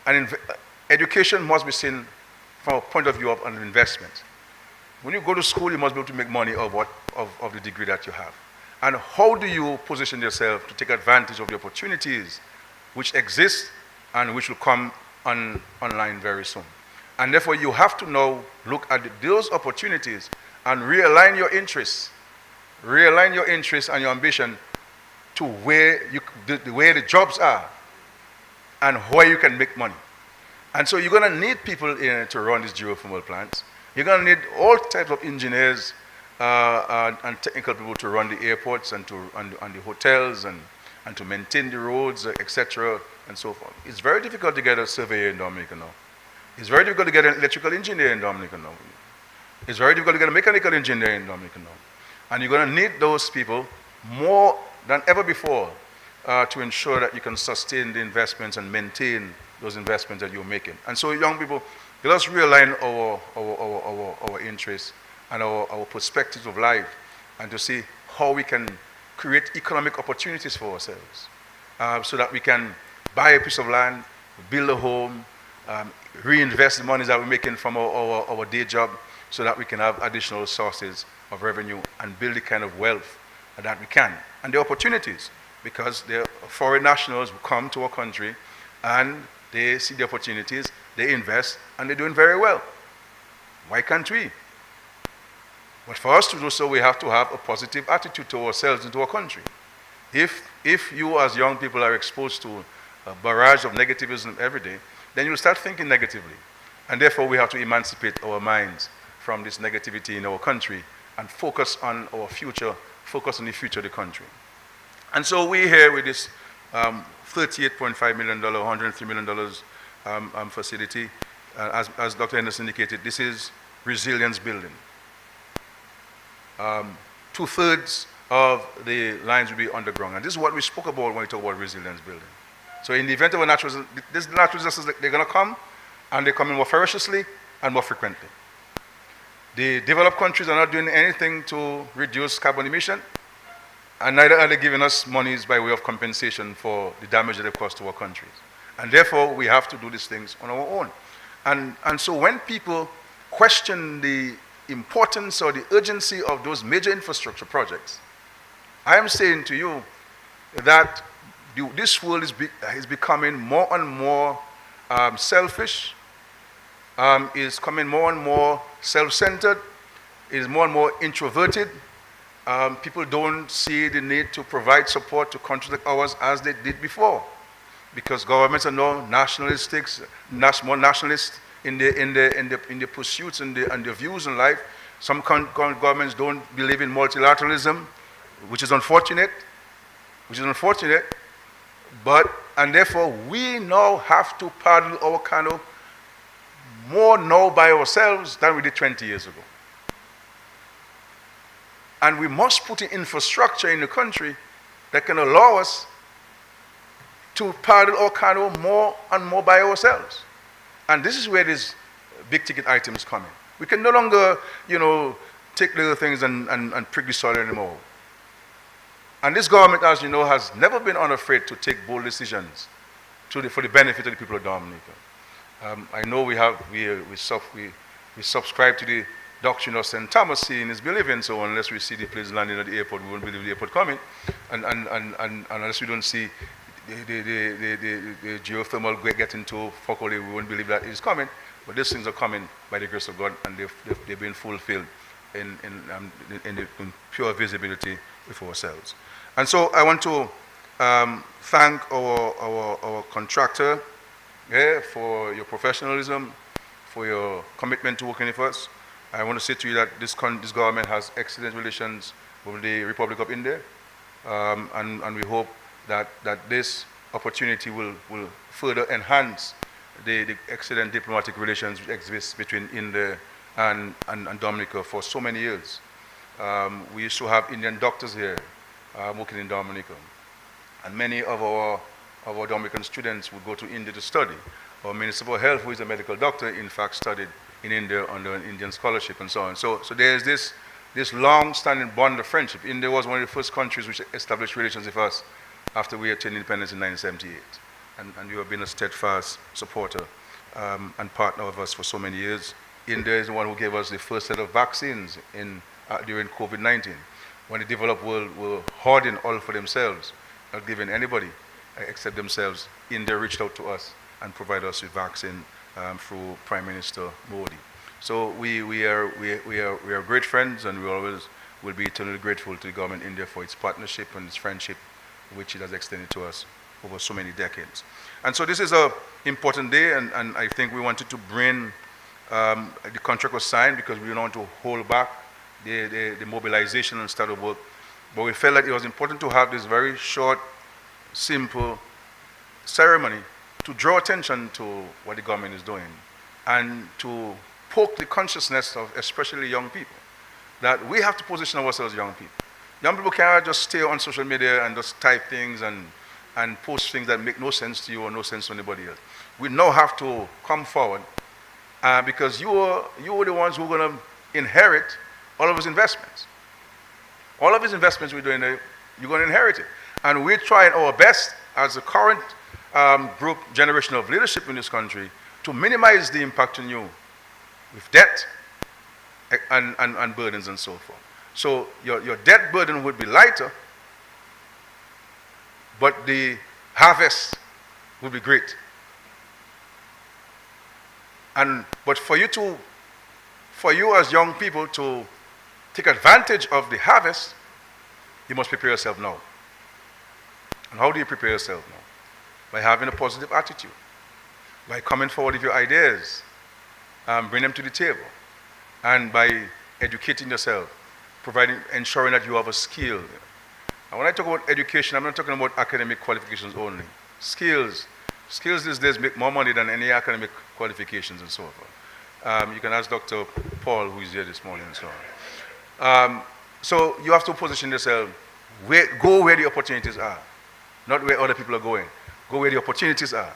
And education must be seen from a point of view of an investment. When you go to school, you must be able to make money of the degree that you have. And how do you position yourself to take advantage of the opportunities which exist and which will come online very soon? And therefore, you have to now look at those opportunities and realign your interests and your ambition to where the jobs are and where you can make money. And so you're going to need people to run these geothermal plants. You're going to need all types of engineers and technical people to run the airports and the hotels and to maintain the roads, etc., and so forth. It's very difficult to get a surveyor in Dominica now. It's very difficult to get an electrical engineer in Dominica now. It's very difficult to get a mechanical engineer in Dominica now. And you're going to need those people more than ever before to ensure that you can sustain the investments and maintain those investments that you're making. And so, young people, let us realign our interests and our perspectives of life and to see how we can create economic opportunities for ourselves so that we can buy a piece of land, build a home, reinvest the money that we're making from our day job so that we can have additional sources of revenue and build the kind of wealth that we can. And the opportunities, because the foreign nationals who come to our country and they see the opportunities, they invest, and they're doing very well. Why can't we? But for us to do so, we have to have a positive attitude to ourselves and to our country. If you as young people are exposed to a barrage of negativism every day, then you'll start thinking negatively. And therefore, we have to emancipate our minds from this negativity in our country and focus on our future, focus on the future of the country. And so we're here with this $38.5 million, $103 million facility. As Dr. Henderson indicated, this is resilience building. 2/3 of the lines will be underground. And this is what we spoke about when we talk about resilience building. So in the event of a natural disasters, they're going to come, and they're coming more ferociously and more frequently. The developed countries are not doing anything to reduce carbon emission, and neither are they giving us monies by way of compensation for the damage that they've caused to our countries. And therefore, we have to do these things on our own. And so when people question the importance or the urgency of those major infrastructure projects, I am saying to you that this world is becoming more and more selfish, is becoming more and more self-centered, is more and more introverted. People don't see the need to provide support to countries like ours as they did before, because governments are now nationalistic, more nationalist in the pursuits and the views in life. Some governments don't believe in multilateralism, which is unfortunate. And therefore, we now have to paddle our canoe more now by ourselves than we did 20 years ago. And we must put in infrastructure in the country that can allow us to paddle our canoe more and more by ourselves. And this is where these big ticket items come in. We can no longer, take little things and prick the soil anymore. And this government, as you know, has never been unafraid to take bold decisions for the benefit of the people of Dominica. I know we subscribe to the doctrine of St. Thomas, seeing is believing. So unless we see the planes landing at the airport, we won't believe the airport coming. And unless we don't see the geothermal getting to Focoli, we won't believe that it is coming. But these things are coming by the grace of God, and they've been fulfilled in pure visibility with ourselves. And so I want to thank our contractor for your professionalism, for your commitment to working with us. I want to say to you that this government has excellent relations with the Republic of India, and we hope that this opportunity will further enhance the excellent diplomatic relations which exist between India and Dominica for so many years. We used to have Indian doctors here working in Dominica. And many of our Dominican students would go to India to study. Our Minister for Health, who is a medical doctor, in fact studied in India under an Indian scholarship and so on. So there's this long-standing bond of friendship. India was one of the first countries which established relations with us after we attained independence in 1978. And you have been a steadfast supporter and partner of us for so many years. India is the one who gave us the first set of vaccines during COVID-19. When the developed world were hoarding all for themselves, not giving anybody except themselves, India reached out to us and provided us with vaccine through Prime Minister Modi. So we are great friends, and we always will be eternally grateful to the government of India for its partnership and its friendship, which it has extended to us over so many decades. And so this is an important day, and I think we wanted to bring, the contract was signed because we don't want to hold back the mobilization and start of work. But we felt that it was important to have this very short, simple ceremony to draw attention to what the government is doing and to poke the consciousness of especially young people that we have to position ourselves as young people. Young people cannot just stay on social media and just type things and post things that make no sense to you or no sense to anybody else. We now have to come forward because you are the ones who are going to inherit all of his investments. All of his investments we're doing, you're going to inherit it. And we're trying our best as the current group generation of leadership in this country to minimize the impact on you with debt and burdens and so forth. So your debt burden would be lighter, but the harvest would be great. But for you as young people to take advantage of the harvest, you must prepare yourself now. And how do you prepare yourself now? By having a positive attitude, by coming forward with your ideas, bring them to the table, and by educating yourself, ensuring that you have a skill. And when I talk about education, I'm not talking about academic qualifications only. Skills these days make more money than any academic qualifications and so forth. You can ask Dr. Paul, who is here this morning, and so on. So you have to position yourself, go where the opportunities are, not where other people are going. Go where the opportunities are,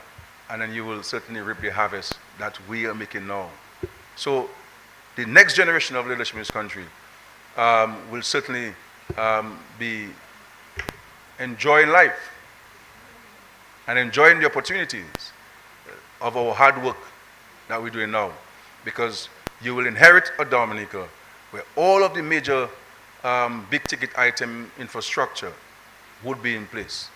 and then you will certainly reap the harvest that we are making now. So the next generation of leadership in this country will certainly be enjoying life and enjoying the opportunities of our hard work that we're doing now, because you will inherit a Dominica where all of the major big ticket item infrastructure would be in place.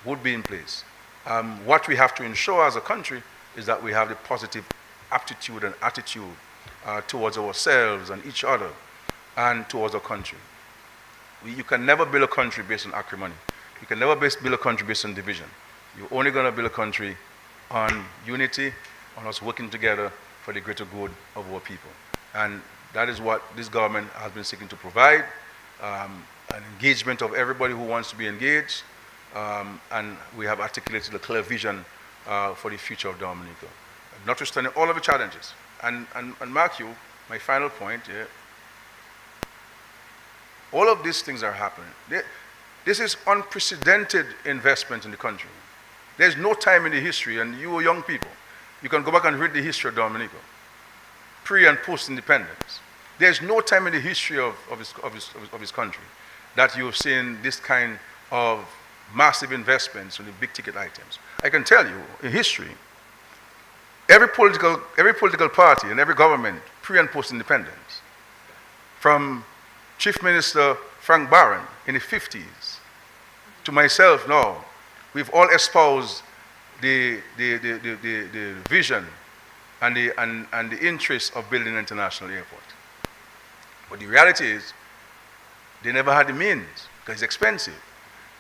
What we have to ensure as a country is that we have the positive aptitude and attitude towards ourselves and each other and towards our country. You can never build a country based on acrimony. You can never build a country based on division. You're only going to build a country on unity, on us working together for the greater good of our people. And that is what this government has been seeking to provide, an engagement of everybody who wants to be engaged, and we have articulated a clear vision for the future of Dominica, notwithstanding all of the challenges. And mark you, my final point, all of these things are happening. This is unprecedented investment in the country. There's no time in the history, and you are young people, you can go back and read the history of Dominica, pre and post independence. There's no time in the history of his country that you've seen this kind of massive investments in the big ticket items. I can tell you, in history, every political party and every government, pre and post independence, from Chief Minister Frank Barron in the 50s to myself now, we've all espoused the vision and the interest of building an international airport. But the reality is, they never had the means because it's expensive.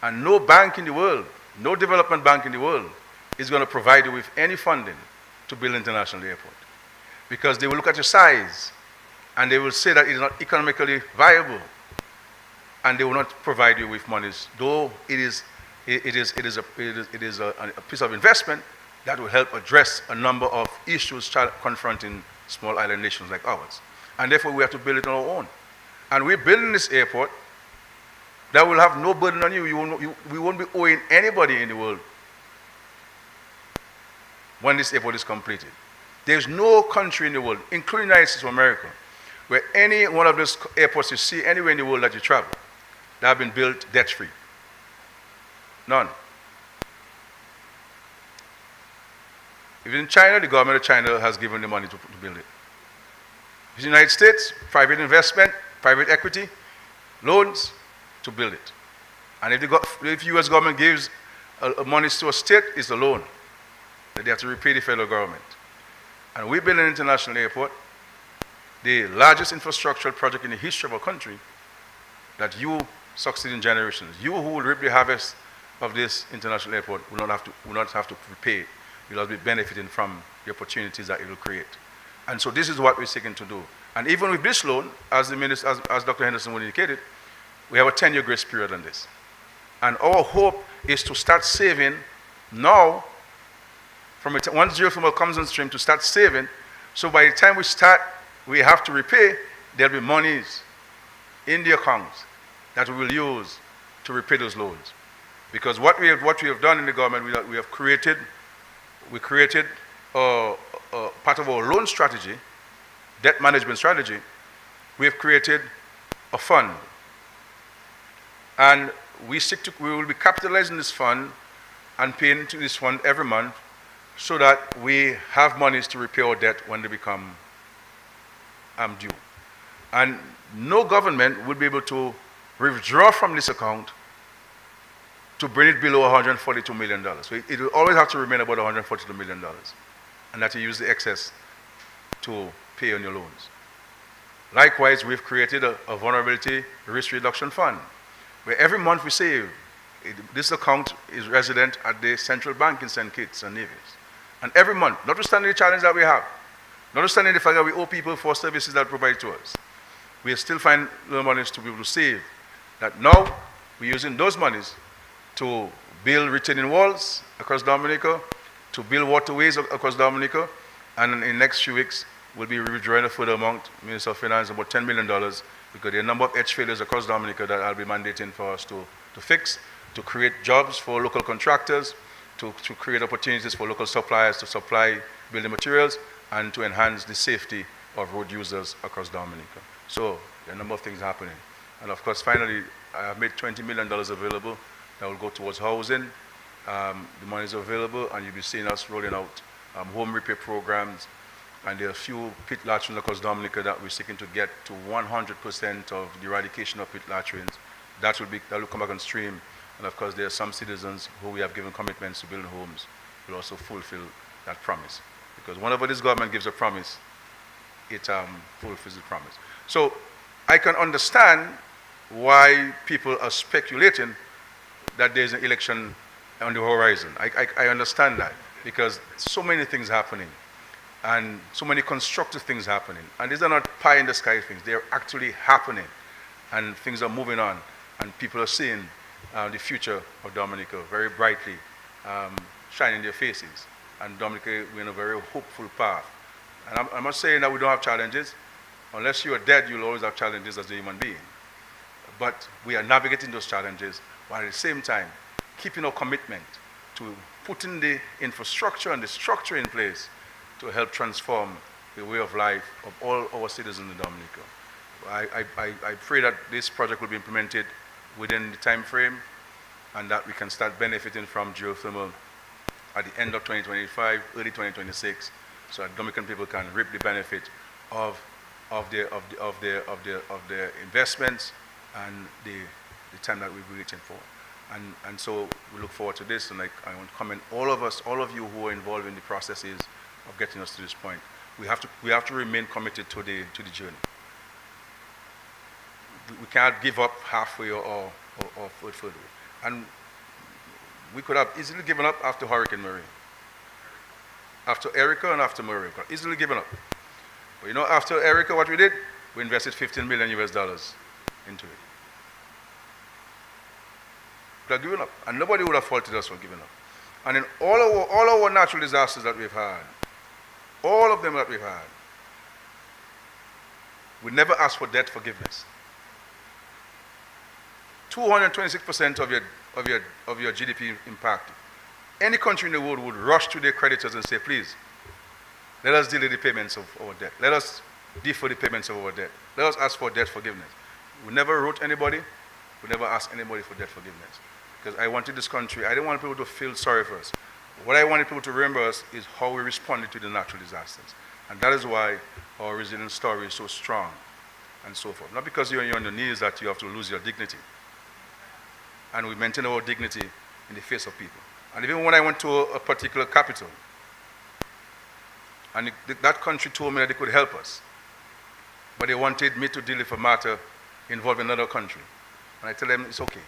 And no bank in the world, no development bank in the world is going to provide you with any funding to build an international airport. Because they will look at your size and they will say that it is not economically viable, and they will not provide you with monies, though it is a piece of investment that will help address a number of issues confronting small island nations like ours. And therefore we have to build it on our own. And we're building this airport that will have no burden on you. We won't be owing anybody in the world when this airport is completed. There's no country in the world, including the United States of America, where any one of those airports you see anywhere in the world that you travel, that have been built debt-free. None. Even in China, the government of China has given the money to build it. In the United States, private investment, private equity, loans to build it. And if the US government gives money to a state, it's a loan that they have to repay the federal government. And we build an international airport, the largest infrastructural project in the history of our country, that you succeed in generations. You who will reap the harvest of this international airport will not have to repay. You'll be benefiting from the opportunities that it will create. And so this is what we're seeking to do. And even with this loan, as Dr. Henderson indicated, we have a 10-year grace period on this. And our hope is to start saving now, once geothermal comes on stream, to start saving. So by the time we have to repay, there'll be monies in the accounts that we will use to repay those loans. Because what we have done in the government, we created part of our loan strategy, debt management strategy. We have created a fund, and we will be capitalizing this fund and paying to this fund every month, so that we have monies to repay our debt when they become due. And no government will be able to withdraw from this account to bring it below $142 million. So it will always have to remain about $142 million, and that you use the excess to pay on your loans. Likewise, we've created a vulnerability risk reduction fund, where every month we save, this account is resident at the central bank in St. Kitts and Nevis. And every month, notwithstanding the challenge that we have, notwithstanding the fact that we owe people for services that provide to us, we still find the monies to be able to save. That now we're using those monies to build retaining walls across Dominica, to build waterways across Dominica, and in the next few weeks, we'll be withdrawing a further amount, Minister of Finance, about $10 million, because there are a number of edge failures across Dominica that I'll be mandating for us to fix, to create jobs for local contractors, to create opportunities for local suppliers to supply building materials, and to enhance the safety of road users across Dominica. So there are a number of things happening. And of course, finally, I have made $20 million available that will go towards housing. The money is available, and you'll be seeing us rolling out home repair programs. And there are a few pit latrines across Dominica that we're seeking to get to 100% of the eradication of pit latrines. That will come back on stream. And of course, there are some citizens who we have given commitments to build homes will also fulfill that promise. Because whenever this government gives a promise, it fulfills the promise. So I can understand why people are speculating that there's an election on the horizon. I understand that, because so many things happening, and so many constructive things happening. And these are not pie in the sky things. They're actually happening, and things are moving on, and people are seeing the future of Dominica very brightly shine in their faces. And Dominica, we're in a very hopeful path. And I'm not saying that we don't have challenges. Unless you are dead, you'll always have challenges as a human being. But we are navigating those challenges, while at the same time keeping our commitment to putting the infrastructure and the structure in place to help transform the way of life of all our citizens in Dominica. I pray that this project will be implemented within the time frame, and that we can start benefiting from geothermal at the end of 2025, early 2026, so that Dominican people can reap the benefit of their investments and the time that we've been waiting for. And so we look forward to this, and I want to commend all of you who are involved in the processes of getting us to this point. We have to remain committed to the journey. We can't give up halfway or further. And we could have easily given up after Hurricane Maria, after Erica and after Maria. Easily given up. But you know, after Erica, what we did? We invested $15 million into it. We have given up, and nobody would have faulted us for giving up. And in all our natural disasters that we've had, all of them that we've had, we never asked for debt forgiveness. 226% of your GDP impact. Any country in the world would rush to their creditors and say, please, let us delay the payments of our debt. Let us defer the payments of our debt. Let us ask for debt forgiveness. We never wrote anybody. We never asked anybody for debt forgiveness. Because I wanted this country, I didn't want people to feel sorry for us. What I wanted people to remember us is how we responded to the natural disasters. And that is why our resilience story is so strong and so forth. Not because you're on your knees that you have to lose your dignity. And we maintain our dignity in the face of people. And even when I went to a particular capital, and that country told me that they could help us, but they wanted me to deal with a matter involving another country. And I tell them, it's okay.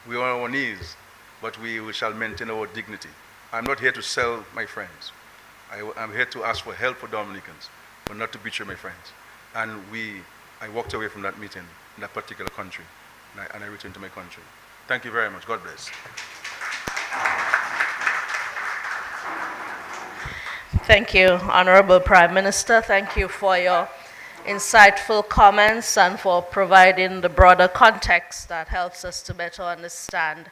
We are on our knees, but we shall maintain our dignity. I'm not here to sell my friends. I'm here to ask for help for Dominicans, but not to betray my friends. And I walked away from that meeting in that particular country, and I returned to my country. Thank you very much. God bless. Thank you, Honorable Prime Minister. Thank you for your insightful comments and for providing the broader context that helps us to better understand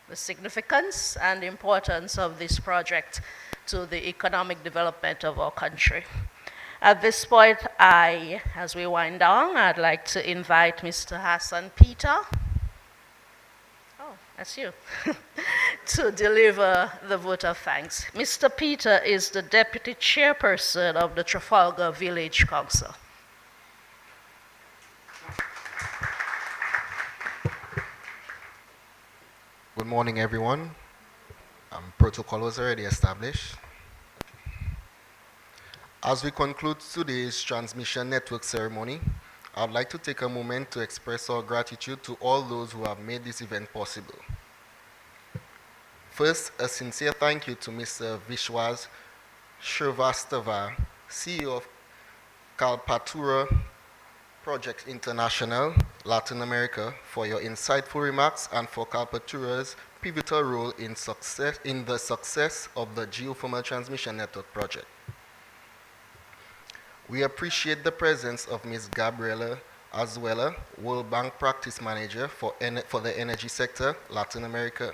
the significance and importance of this project to the economic development of our country. At this point, as we wind down, I'd like to invite Mr. Hassan Peter, that's you, to deliver the vote of thanks. Mr. Peter is the Deputy Chairperson of the Trafalgar Village Council. Good morning, everyone. Protocol was already established. As we conclude today's transmission network ceremony, I'd like to take a moment to express our gratitude to all those who have made this event possible. First, a sincere thank you to Mr. Vishwas Shrivastava, CEO of Kalpatura Projects International, Latin America, for your insightful remarks and for Kalpatura's pivotal role in the success of the Geothermal Transmission Network project. We appreciate the presence of Ms. Gabriela Azuela, World Bank Practice Manager for the Energy Sector, Latin America.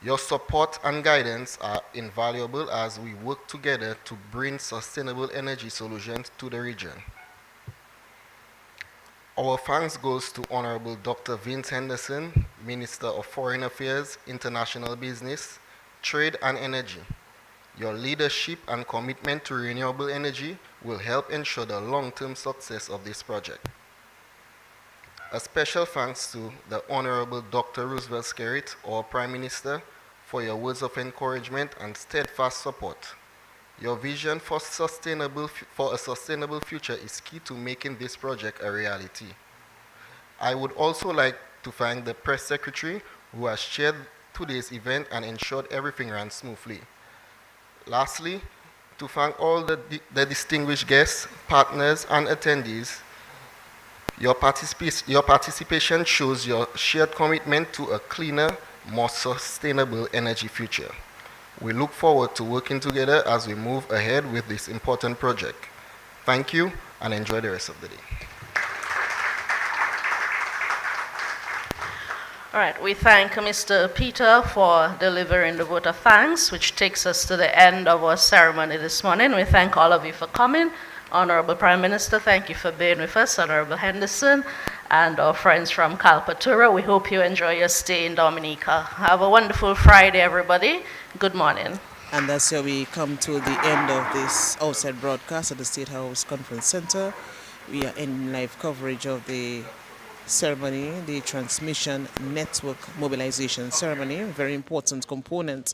Your support and guidance are invaluable as we work together to bring sustainable energy solutions to the region. Our thanks goes to Honorable Dr. Vince Henderson, Minister of Foreign Affairs, International Business, Trade and Energy. Your leadership and commitment to renewable energy will help ensure the long-term success of this project. A special thanks to the Honorable Dr. Roosevelt Skerrit, our Prime Minister, for your words of encouragement and steadfast support. Your vision for a sustainable future is key to making this project a reality. I would also like to thank the Press Secretary who has chaired today's event and ensured everything ran smoothly. Lastly, to thank all the distinguished guests, partners, and attendees. Your participation shows your shared commitment to a cleaner, more sustainable energy future. We look forward to working together as we move ahead with this important project. Thank you, and enjoy the rest of the day. All right, we thank Mr. Peter for delivering the vote of thanks, which takes us to the end of our ceremony this morning. We thank all of you for coming. Honorable Prime Minister, thank you for being with us. Honorable Henderson and our friends from Kalpatura, we hope you enjoy your stay in Dominica. Have a wonderful Friday, everybody. Good morning. And that's where we come to the end of this outside broadcast at the State House Conference Center. We are in live coverage of the ceremony, the transmission network mobilization ceremony, a very important component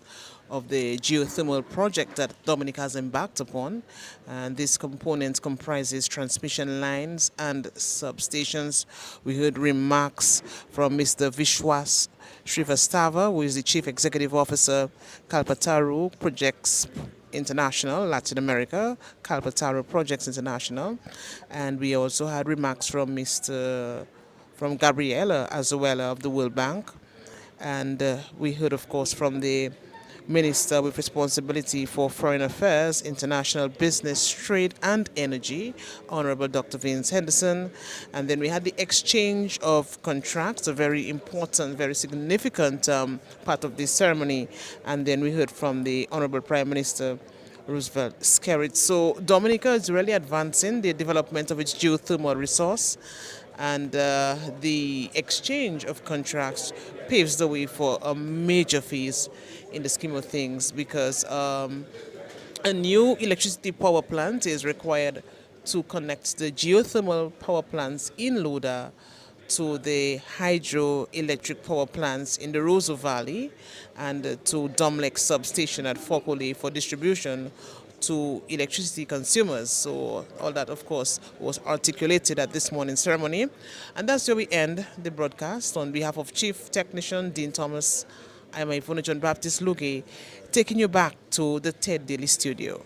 of the geothermal project that Dominica has embarked upon. And this component comprises transmission lines and substations. We heard remarks from Mr. Vishwas Shrivastava, who is the Chief Executive Officer, Kalpataru Projects International, Latin America, Kalpataru Projects International. And we also had remarks from Gabriela Azuela of the World Bank. And we heard, of course, from the Minister with responsibility for Foreign Affairs, International Business, Trade and Energy, Honorable Dr. Vince Henderson. And then we had the exchange of contracts, a very important, very significant part of this ceremony. And then we heard from the Honorable Prime Minister Roosevelt Skerrit. So Dominica is really advancing the development of its geothermal resource, and the exchange of contracts paves the way for a major phase in the scheme of things, because a new electricity power plant is required to connect the geothermal power plants in Loda to the hydroelectric power plants in the Roseau Valley, and to Domlec substation at Fokole for distribution to electricity consumers. So all that, of course, was articulated at this morning's ceremony. And that's where we end the broadcast. On behalf of Chief Technician Dean Thomas, I'm Ivona John Baptist Luge, taking you back to the TED Daily Studio.